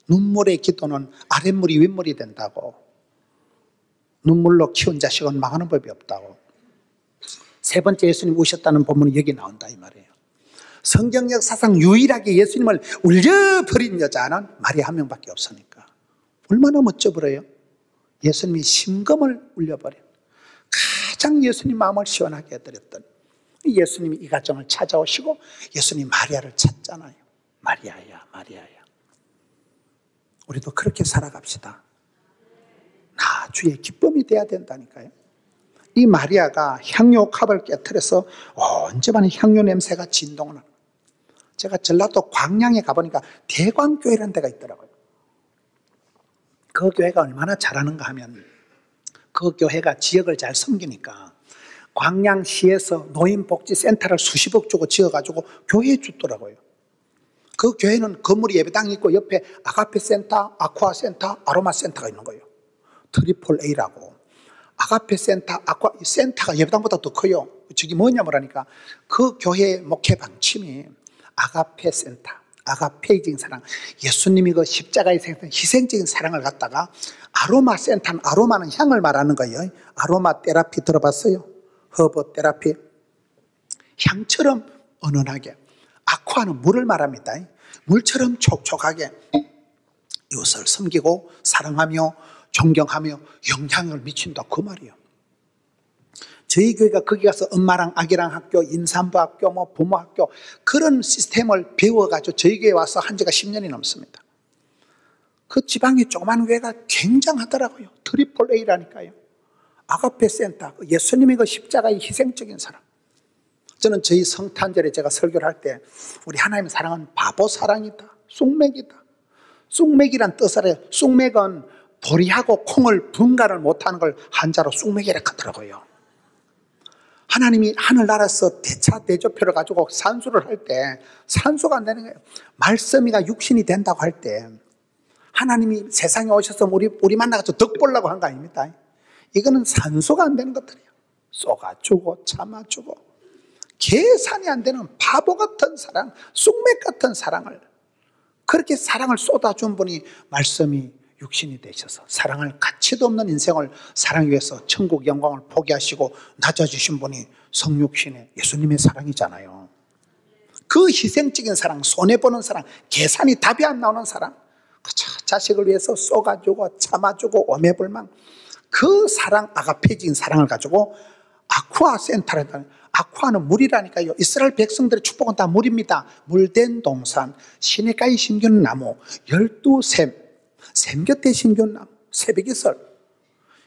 눈물의 기도는 아랫물이 윗물이 된다고. 눈물로 키운 자식은 망하는 법이 없다고. 세 번째 예수님 우셨다는 본문이 여기 나온다 이 말이에요. 성경 역사상 유일하게 예수님을 울려버린 여자는 마리아 한 명밖에 없으니까. 얼마나 멋져버려요. 예수님이 심금을 울려버린, 가장 예수님 마음을 시원하게 해드렸던 예수님이 이 가정을 찾아오시고 예수님 마리아를 찾잖아요. 마리아야, 마리아야. 우리도 그렇게 살아갑시다. 나 주의 기쁨이 돼야 된다니까요. 이 마리아가 향료 컵을 깨트려서 언제만 향료 냄새가 진동을 하는. 제가 전라도 광양에 가보니까 대광교회라는 데가 있더라고요. 그 교회가 얼마나 잘하는가 하면 그 교회가 지역을 잘 섬기니까 광양시에서 노인복지센터를 수십억 주고 지어가지고 교회에 주더라고요. 그 교회는 건물이 예배당이 있고 옆에 아가페 센터, 아쿠아 센터, 아로마 센터가 있는 거예요. 트리플 A라고. 아가페 센터, 아쿠아 센터가 예배당보다 더 커요. 저기 뭐냐고 하니까 그 교회의 목회 방침이 아가페 센터, 아가페이적인 사랑, 예수님이 그 십자가에 생겼던 희생적인 사랑을 갖다가 아로마 센터는, 아로마는 향을 말하는 거예요. 아로마 테라피 들어봤어요? 허브 테라피. 향처럼 은은하게. 아쿠아는 물을 말합니다. 물처럼 촉촉하게 이웃을 섬기고 사랑하며 존경하며 영향을 미친다 그 말이에요. 저희 교회가 거기 가서 엄마랑 아기랑 학교, 임산부 학교, 뭐 부모 학교 그런 시스템을 배워가지고 저희 교회에 와서 한 지가 10년이 넘습니다. 그 지방의 조그만 교회가 굉장하더라고요. 트리플 A라니까요. 아가페 센터, 예수님의 그 십자가의 희생적인 사랑. 저는 저희 성탄절에 제가 설교를 할 때 우리 하나님의 사랑은 바보 사랑이다, 쑥맥이다. 쑥맥이란 뜻을 해요. 쑥맥은 보리하고 콩을 분간을 못하는 걸 한자로 쑥맥이라 하더라고요. 하나님이 하늘나라에서 대조표를 가지고 산수를 할 때 산수가 안 되는 거예요. 말씀이가 육신이 된다고 할 때 하나님이 세상에 오셔서 우리 만나서 덕 보려고 한 거 아닙니다. 이거는 산수가 안 되는 것들이에요. 쏘아주고 참아주고 계산이 안 되는 바보 같은 사랑, 쑥맥 같은 사랑을, 그렇게 사랑을 쏟아준 분이 말씀이 육신이 되셔서 사랑할 가치도 없는 인생을 사랑 위해서 천국 영광을 포기하시고 낮아주신 분이 성육신의 예수님의 사랑이잖아요. 그 희생적인 사랑, 손해보는 사랑, 계산이 답이 안 나오는 사랑, 그저 자식을 위해서 쏘가주고 참아주고 오매불망, 그 사랑, 아가페적인 사랑을 가지고 아쿠아 센터를 했다는. 아쿠아는 물이라니까요. 이스라엘 백성들의 축복은 다 물입니다. 물된 동산, 시내가에 심겨놓은 나무, 12샘, 샘 곁에 심겨놓은 나무, 새벽이슬.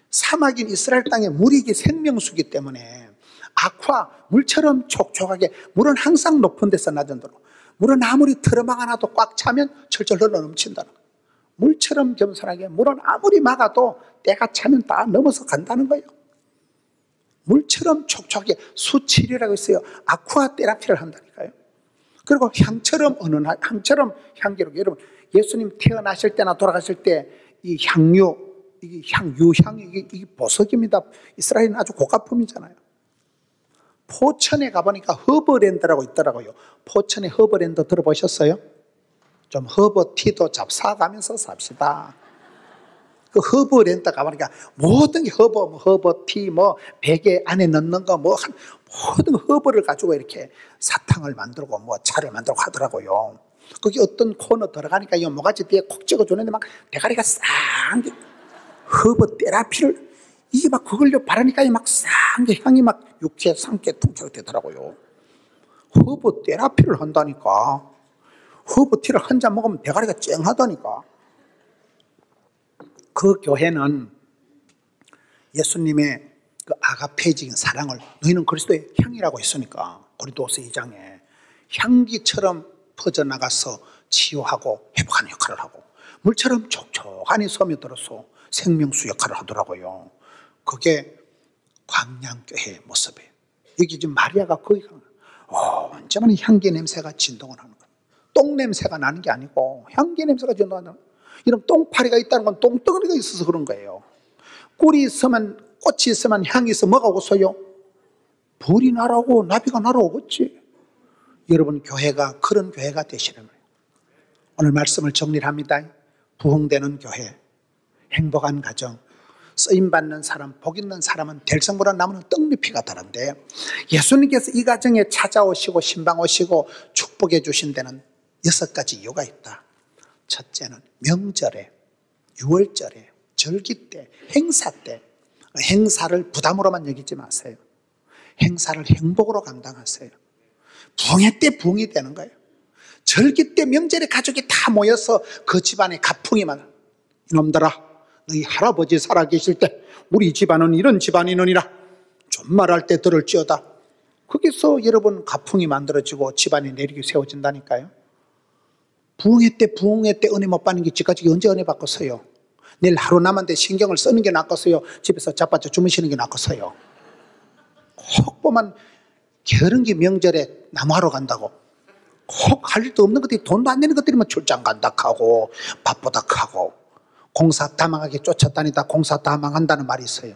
사막인 이스라엘 땅에 물이 생명수기 때문에 아쿠아, 물처럼 촉촉하게, 물은 항상 높은 데서 낮은 데로, 물은 아무리 틀어막아놔도 꽉 차면 철철 흘러 넘친다는 거예요. 물처럼 겸손하게, 물은 아무리 막아도 때가 차면 다 넘어서 간다는 거예요. 물처럼 촉촉하게, 수치리라고 있어요. 아쿠아 테라피를 한다니까요. 그리고 향처럼 은은한, 향처럼 향기롭게. 여러분, 예수님 태어나실 때나 돌아가실 때 이 향유, 이게 유향이 이게 보석입니다. 이스라엘은 아주 고가품이잖아요. 포천에 가보니까 허브랜드라고 있더라고요. 포천에 허브랜드 들어보셨어요? 좀 허브티도 잡사가면서 삽시다. 그 허브랜드 가보니까 모든 게 허브티, 베개 안에 넣는 거, 모든 허브를 가지고 이렇게 사탕을 만들고, 차를 만들고 하더라고요. 거기 어떤 코너 들어가니까 이 모가지 뒤에 콕 찍어주는데 막 대가리가 쌍게 허브 테라피를, 이게 막 그걸로 바르니까 막 쌍게 향이 막 육회, 상게 통째로 되더라고요. 허브 테라피를 한다니까. 허브티를 한 잔 먹으면 대가리가 쨍하다니까. 그 교회는 예수님의 그 아가페적인 사랑을, 너희는 그리스도의 향이라고 했으니까 고린도후서 2장에 향기처럼 퍼져나가서 치유하고 회복하는 역할을 하고, 물처럼 촉촉하니 스며들어서 생명수 역할을 하더라고요. 그게 광양교회의 모습이에요. 여기 지금 마리아가 거기 가면 언제만 향기 냄새가 진동을 하는 거예요. 똥 냄새가 나는 게 아니고 향기 냄새가 전도한다. 이런 똥파리가 있다는 건 똥덩어리가 있어서 그런 거예요. 꿀이 있으면, 꽃이 있으면 향이 있어 뭐가 오겠어요? 벌이 날아오고 나비가 날아오겠지. 여러분, 교회가 그런 교회가 되시는 거예요. 오늘 말씀을 정리를 합니다. 부흥되는 교회, 행복한 가정, 쓰임받는 사람, 복 있는 사람은 될성보다 나무는 떡잎이가 다른데, 예수님께서 이 가정에 찾아오시고 신방 오시고 축복해 주신 데는 6가지 이유가 있다. 첫째는 명절에, 유월절에, 절기 때, 행사 때, 행사를 부담으로만 여기지 마세요. 행사를 행복으로 감당하세요. 부흥회 때 부흥이 되는 거예요. 절기 때, 명절에 가족이 다 모여서 그 집안에 가풍이 많아. 이놈들아, 너희 할아버지 살아계실 때 우리 집안은 이런 집안이느니라 좀 말할 때 들을지어다. 거기서 여러분 가풍이 만들어지고 집안이 내리게 세워진다니까요. 부흥회 때 은혜 못 받는 게 지금까지 언제 은혜 받겠어요? 내일 하루 남았는데 신경을 쓰는 게 낫겠어요? 집에서 자빠져 주무시는 게 낫겠어요? 꼭 보면 게으른 명절에 나무하러 간다고 꼭 할 일도 없는 것들이, 돈도 안 내는 것들이면 출장 간다 하고 바쁘다 하고 공사 다 망하게 쫓아다니다 공사 다 망한다는 말이 있어요.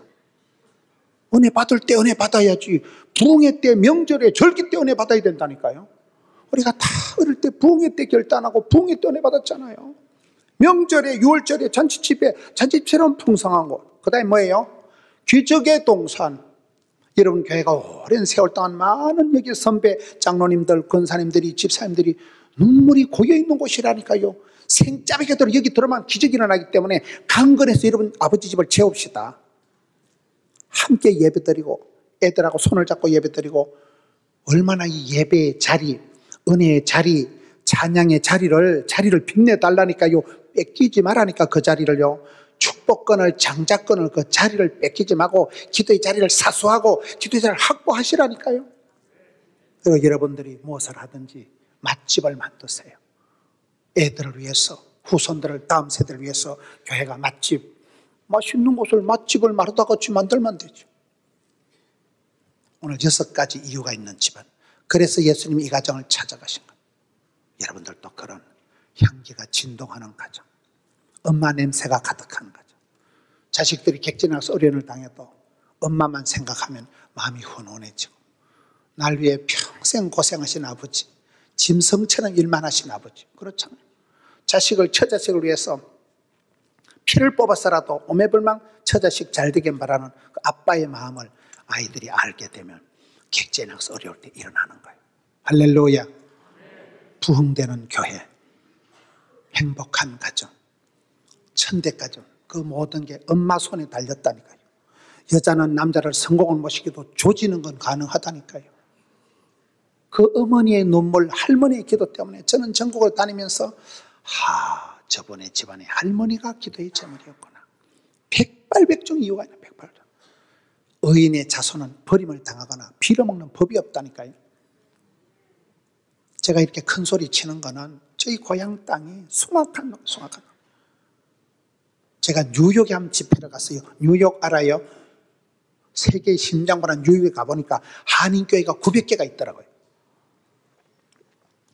은혜 받을 때 은혜 받아야지. 부흥회 때, 명절에, 절기 때 은혜 받아야 된다니까요. 우리가 다 어릴 때 부흥회 때 결단하고 부흥회 때 은혜 받았잖아요. 명절에, 유월절에 잔치집처럼 풍성한 곳. 그 다음에 뭐예요? 기적의 동산. 여러분, 교회가 오랜 세월 동안 많은 여기 선배 장로님들, 권사님들이, 집사님들이 눈물이 고여있는 곳이라니까요. 생짜배기들 여기 들어만 기적이 일어나기 때문에 강건해서 여러분 아버지 집을 재웁시다. 함께 예배드리고 애들하고 손을 잡고 예배드리고, 얼마나 이 예배의 자리, 은혜의 자리, 찬양의 자리를 빛내달라니까요. 뺏기지 말라니까. 그 자리를요, 축복권을, 장자권을, 그 자리를 뺏기지 말고 기도의 자리를 사수하고 기도의 자리를 확보하시라니까요. 그리고 여러분들이 무엇을 하든지 맛집을 만드세요. 애들을 위해서, 후손들을, 다음 세대를 위해서 교회가 맛집, 맛있는 곳을, 맛집을 마루다같이 만들면 되죠. 오늘 6가지 이유가 있는 집안. 그래서 예수님이 이 가정을 찾아가신 거예요. 여러분들도 그런 향기가 진동하는 가정, 엄마 냄새가 가득한 가정, 자식들이 객진해서 어려움을 당해도 엄마만 생각하면 마음이 훈훈해지고, 날 위해 평생 고생하신 아버지, 짐승처럼 일만 하신 아버지, 그렇잖아요. 처자식을 위해서 피를 뽑아서라도 오매불망 처자식 잘 되길 바라는 그 아빠의 마음을 아이들이 알게 되면 객진해서 어려울 때 일어나는 거예요. 할렐루야. 부흥되는 교회, 행복한 가정, 천대가정, 그 모든 게 엄마 손에 달렸다니까요. 여자는 남자를 성공을 모시기도 조지는 건 가능하다니까요. 그 어머니의 눈물, 할머니의 기도 때문에 저는 전국을 다니면서 저번에 집안에 할머니가 기도의 제물이었구나. 백발백중 이유가 있나. 백발백중. 의인의 자손은 버림을 당하거나 빌어먹는 법이 없다니까요. 제가 이렇게 큰 소리 치는 거는 저희 고향 땅이 숭악한. 제가 뉴욕에 한번 집회를 갔어요. 뉴욕 알아요? 세계의 심장보다 뉴욕에 가보니까 한인교회가 900개가 있더라고요.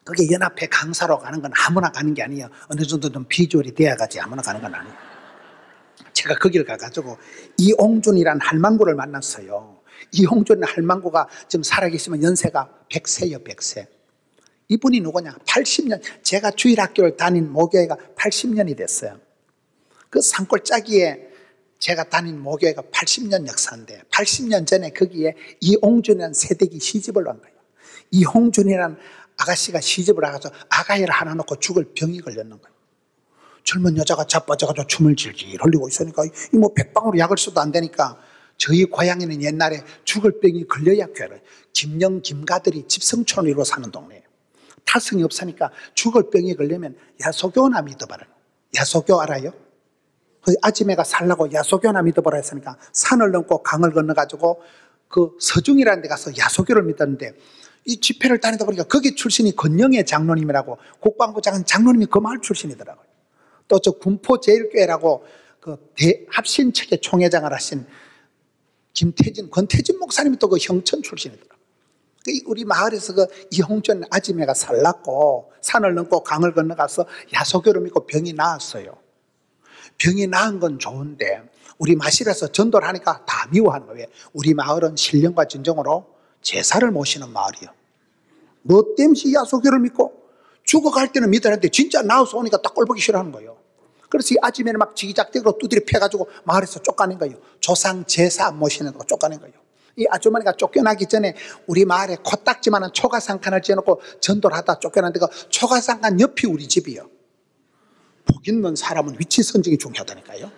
그게 연합회 강사로 가는 건 아무나 가는 게 아니에요. 어느 정도 좀 비주얼이 돼야가지 아무나 가는 건 아니에요. 제가 거기를 가가지고 이홍준이라는 할망구를 만났어요. 이홍준이라는 할망구가 지금 살아계시면 연세가 100세요, 100세. 이분이 누구냐? 80년, 제가 주일학교를 다닌 모교회가 80년이 됐어요. 그 산골짜기에 제가 다닌 모교회가 80년 역사인데, 80년 전에 거기에 이홍준이라는 세대기 시집을 온 거예요. 이홍준이라는 아가씨가 시집을 와서 아가애를 하나 놓고 죽을 병이 걸렸는 거예요. 젊은 여자가 자빠져가지고 춤을 질질 흘리고 있으니까 이 뭐 백방으로 약을 써도 안 되니까, 저희 고향에는 옛날에 죽을 병이 걸려야 교회를, 김영 김가들이 집성촌을 이루어 사는 동네예요. 타성이 없으니까 죽을 병이 걸리면 야소교나 믿어봐라. 야소교 알아요? 그 아지매가 살라고 야소교나 믿어보라 했으니까 산을 넘고 강을 건너가지고 그 서중이라는 데 가서 야소교를 믿었는데, 이 집회를 다니다 보니까 거기 출신이 건영의 장로님이라고, 국방부 장로님이 그 마을 출신이더라고요. 또 저 군포제일교회라고 그 대합신측의 총회장을 하신 권태진 목사님이 또 그 형천 출신이더라고요. 우리 마을에서 그 이홍준 아지매가 살랐고 산을 넘고 강을 건너가서 야소교를 믿고 병이 나았어요. 병이 나은 건 좋은데 우리 마실에서 전도를 하니까 다 미워하는 거예요. 우리 마을은 신령과 진정으로 제사를 모시는 마을이요. 뭐 때문에 야소교를 믿고 죽어갈 때는 믿었는데 진짜 나와서 오니까 딱 꼴보기 싫어하는 거예요. 그래서 이 아침에는 막 지기작대로 두드려 패가지고 마을에서 쫓아낸 거예요. 조상 제사 안 모시는 거 쫓아낸 거예요. 이 아주머니가 쫓겨나기 전에 우리 마을에 코딱지만한 초가상칸을 지어놓고 전도를 하다 쫓겨났는데 그 초가상칸 옆이 우리 집이요. 복 있는 사람은 위치 선정이 중요하다니까요.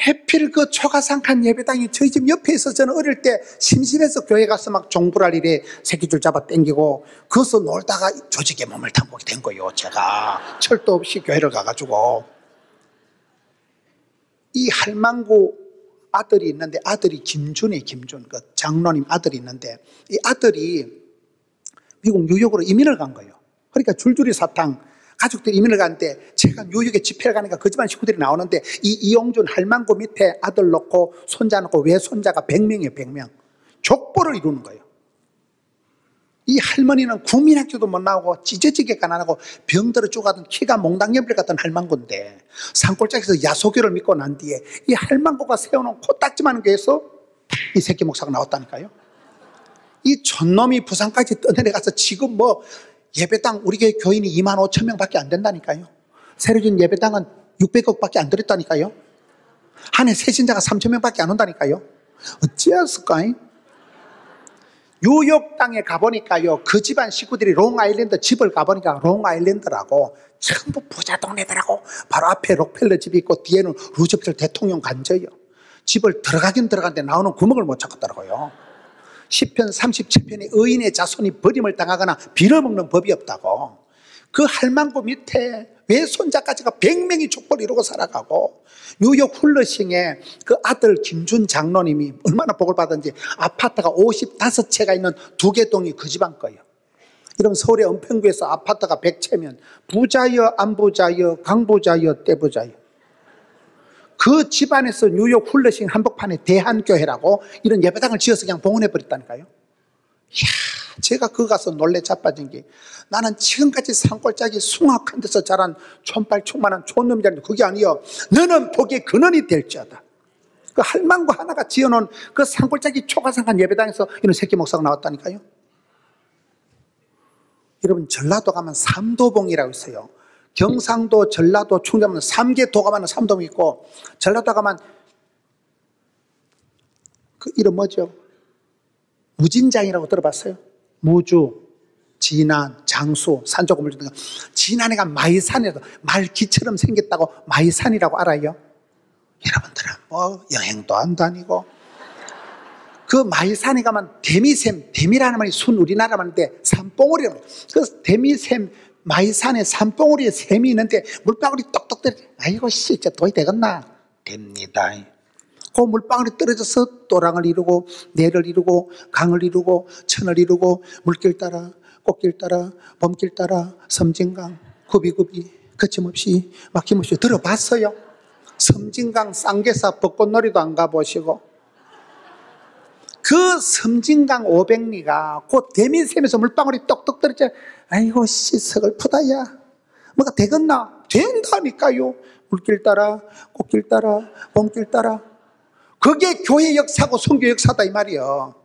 해필 그 초가상칸 예배당이 저희 집 옆에 있어서 저는 어릴 때 심심해서 교회 가서 막 종불할 일에 새끼줄 잡아 당기고 거기서 놀다가 조직에 몸을 담그게 된 거예요. 제가 철도 없이 교회를 가가지고 이 할망구 아들이 있는데 아들이 김준이 김준 그 장로님 아들이 있는데 이 아들이 미국 뉴욕으로 이민을 간 거예요. 그러니까 줄줄이 사탕 가족들이 이민을 가는데 제가 뉴욕에 집회를 가니까 그 집안 식구들이 나오는데 이 이용준 할망구 밑에 아들 놓고 손자 놓고 외손자가 100명이에요. 100명 족보를 이루는 거예요. 이 할머니는 국민학교도 못 나오고 찢어지게 가난하고 병들어 죽어가던 키가 몽당연필 같은 할망구인데 산골짜기에서 야소교를 믿고 난 뒤에 이 할망구가 세워놓은 코딱지만한 교회에서 이 새끼 목사가 나왔다니까요. 이 촌놈이 부산까지 떠내려가서 지금 뭐 예배당 우리 교회 교인이 2만 5천 명밖에 안 된다니까요. 새로진 예배당은 600억밖에 안 들었다니까요. 한 해 새신자가 3천 명밖에 안 온다니까요. 어찌했을까요? 뉴욕 땅에 가보니까요, 그 집안 식구들이 롱아일랜드 집을 가보니까 롱아일랜드라고 전부 부자 동네더라고. 바로 앞에 록펠러 집이 있고 뒤에는 루즈벨트 대통령 관저요. 집을 들어가긴 들어갔는데 나오는 구멍을 못 찾겠더라고요. 10편 37편에 의인의 자손이 버림을 당하거나 빌어먹는 법이 없다고. 그 할망구 밑에 외손자까지가 100명이 족보를 이루고 살아가고 뉴욕 훌러싱에 그 아들 김준 장로님이 얼마나 복을 받았는지 아파트가 55채가 있는 2개 동이 그 집안 거예요. 이러면 서울의 은평구에서 아파트가 100채면 부자여 안 부자여 강부자여 떼부자여. 그 집안에서 뉴욕 훌러싱 한복판에 대한교회라고 이런 예배당을 지어서 그냥 봉헌해버렸다니까요. 이야, 제가 그거 가서 놀래 자빠진 게 나는 지금까지 산골짜기 숭악한 데서 자란 촌발충만한 촌놈들인데 그게 아니여. 너는 복의 근원이 될지어다. 그 할망구 하나가 지어놓은 그 산골짜기 초가상한 예배당에서 이런 새끼 목사가 나왔다니까요. 여러분 전라도 가면 삼도봉이라고 있어요. 경상도, 전라도, 충청도 3개 도가 많은 삼도봉이 있고 전라도 가면 그 이름 뭐죠? 무진장이라고 들어봤어요? 무주, 진안, 장수, 산조금을 주는 거. 진안에가 마이산에도 말기처럼 생겼다고 마이산이라고 알아요? 여러분들은 뭐 여행도 안 다니고 그 마이산에 가면 데미샘, 데미라는 말이 순 우리나라 말인데 산봉우리라고. 그 데미샘 마이산에 산봉우리에 샘이 있는데 물방울이 똑똑 떨어져. 아이고 씨, 진짜 돈이 되겠나? 됩니다. 그 물방울이 떨어져서 또랑을 이루고 내를 이루고 강을 이루고 천을 이루고 물길 따라 꽃길 따라 봄길 따라 섬진강 굽이굽이 거침없이 막힘없이 들어봤어요? 섬진강 쌍계사 벚꽃놀이도 안 가보시고 그 섬진강 500리가 그 대민샘에서 물방울이 똑똑 떨어져. 아이고 씨 서글프다야. 뭐가 되겠나? 된다니까요. 물길 따라 꽃길 따라 봄길 따라. 그게 교회 역사고 선교 역사다 이 말이요.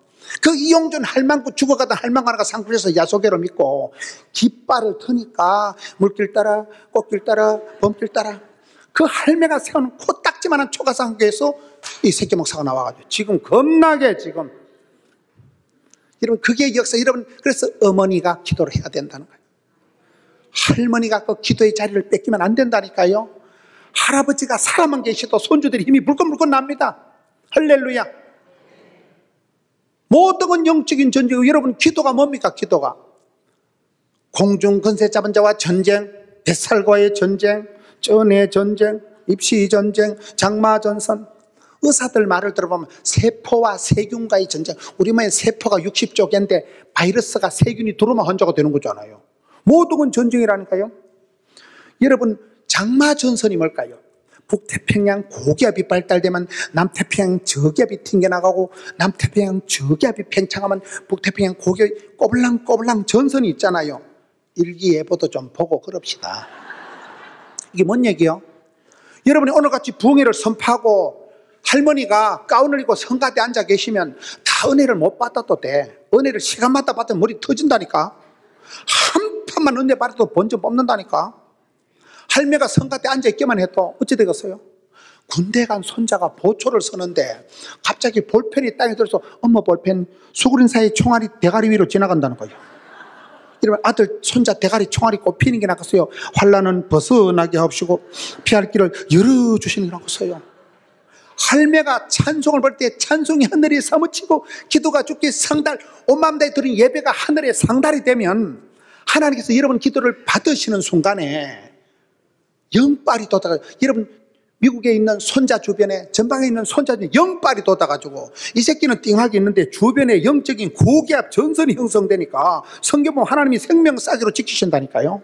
그 이용준 할망구 죽어가던 할망구 하나가 산골에서 야소교를 믿고 깃발을 트니까 물길 따라 꽃길 따라 봄길 따라 그 할매가 세우는 코딱지만한 초가상교에서 이 새끼 목사가 나와가지고 지금 겁나게 지금 여러분 그게 역사. 여러분 그래서 어머니가 기도를 해야 된다는 거예요. 할머니가 그 기도의 자리를 뺏기면 안 된다니까요. 할아버지가 살아만 계셔도 손주들이 힘이 불끈불끈 납니다. 할렐루야. 모든 건 영적인 전쟁이고 여러분 기도가 뭡니까? 기도가 공중 건세 잡은 자와 전쟁, 뱃살과의 전쟁, 쩐의 전쟁, 입시 전쟁, 장마 전선. 의사들 말을 들어보면 세포와 세균과의 전쟁. 우리 몸에 세포가 60조 개인데 바이러스가 세균이 들어오면 환자가 되는 거잖아요. 모든 건 전쟁이라니까요. 여러분 장마 전선이 뭘까요? 북태평양 고기압이 발달되면 남태평양 저기압이 튕겨나가고 남태평양 저기압이 팽창하면 북태평양 고기압이 꼬불랑꼬불랑 전선이 있잖아요. 일기예보도 좀 보고 그럽시다. 이게 뭔 얘기요? 여러분이 오늘같이 부흥회를 선포하고 할머니가 가운을 입고 성가대에 앉아 계시면 다 은혜를 못 받아도 돼. 은혜를 시간마다 받으면 머리 터진다니까. 한 판만 은혜 받아도 번쩍 뽑는다니까. 할매가 성가대에 앉아 있기만 해도 어찌 되겠어요? 군대 간 손자가 보초를 서는데 갑자기 볼펜이 땅에 들어서 엄마 볼펜 수그린 사이 총알이 대가리 위로 지나간다는 거예요. 이러면 아들 손자 대가리 총알이 꼽히는 게 나겠어요? 환난은 벗어나게 하옵시고 피할 길을 열어주시는 게 나겠어요? 할매가 찬송을 볼 때 찬송이 하늘에 사무치고 기도가 주께 상달 온 마음 다해 드린 예배가 하늘에 상달이 되면 하나님께서 여러분 기도를 받으시는 순간에 영빨이 돋아가지고 여러분 미국에 있는 손자 주변에 전방에 있는 손자 주변에 영빨이 돋아가지고 이 새끼는 띵하게 있는데 주변에 영적인 고기압 전선이 형성되니까 성경 보면 하나님이 생명싸기로 지키신다니까요.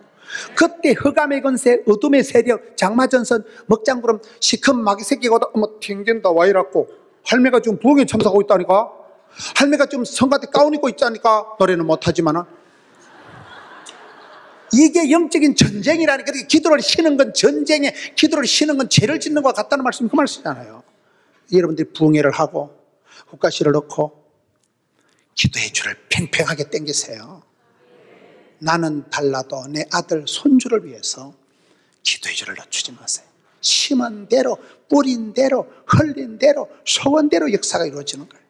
그때 흑암의 건세, 어둠의 세력, 장마전선, 먹장구름, 시큰 마귀 새끼가 어머 튕긴다 와 이랬고 할매가 지금 부흥에 참석하고 있다니까. 할매가 지금 성가대 가운 입고 있다니까. 노래는 못하지만은 이게 영적인 전쟁이라니까. 기도를 쉬는 건 전쟁에, 기도를 쉬는 건 죄를 짓는 것과 같다는 말씀이 그 말씀이잖아요. 여러분들이 부흥회를 하고 국가시를 넣고 기도의 줄을 팽팽하게 당기세요. 나는 달라도 내 아들 손주를 위해서 기도의 줄을 늦추지 마세요. 심은 대로 뿌린 대로 흘린 대로 소원 대로 역사가 이루어지는 거예요.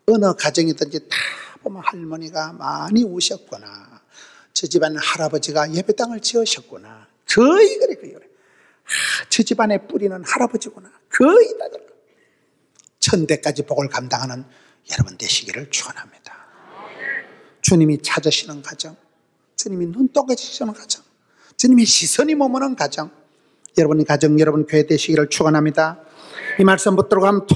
어느 가정이든지 다 보면 할머니가 많이 우셨구나, 저 집안 할아버지가 예배당을 지으셨구나, 거의 그래. 저 집안의 뿌리는 할아버지구나, 거의 다 그래. 천대까지 복을 감당하는 여러분 되시기를 축원합니다. 주님이 찾으시는 가정, 주님이 눈동자시는 가정, 주님의 시선이 머무는 가정, 여러분의 가정, 여러분 교회 되시기를 축원합니다. 이 말씀 붙들고 한번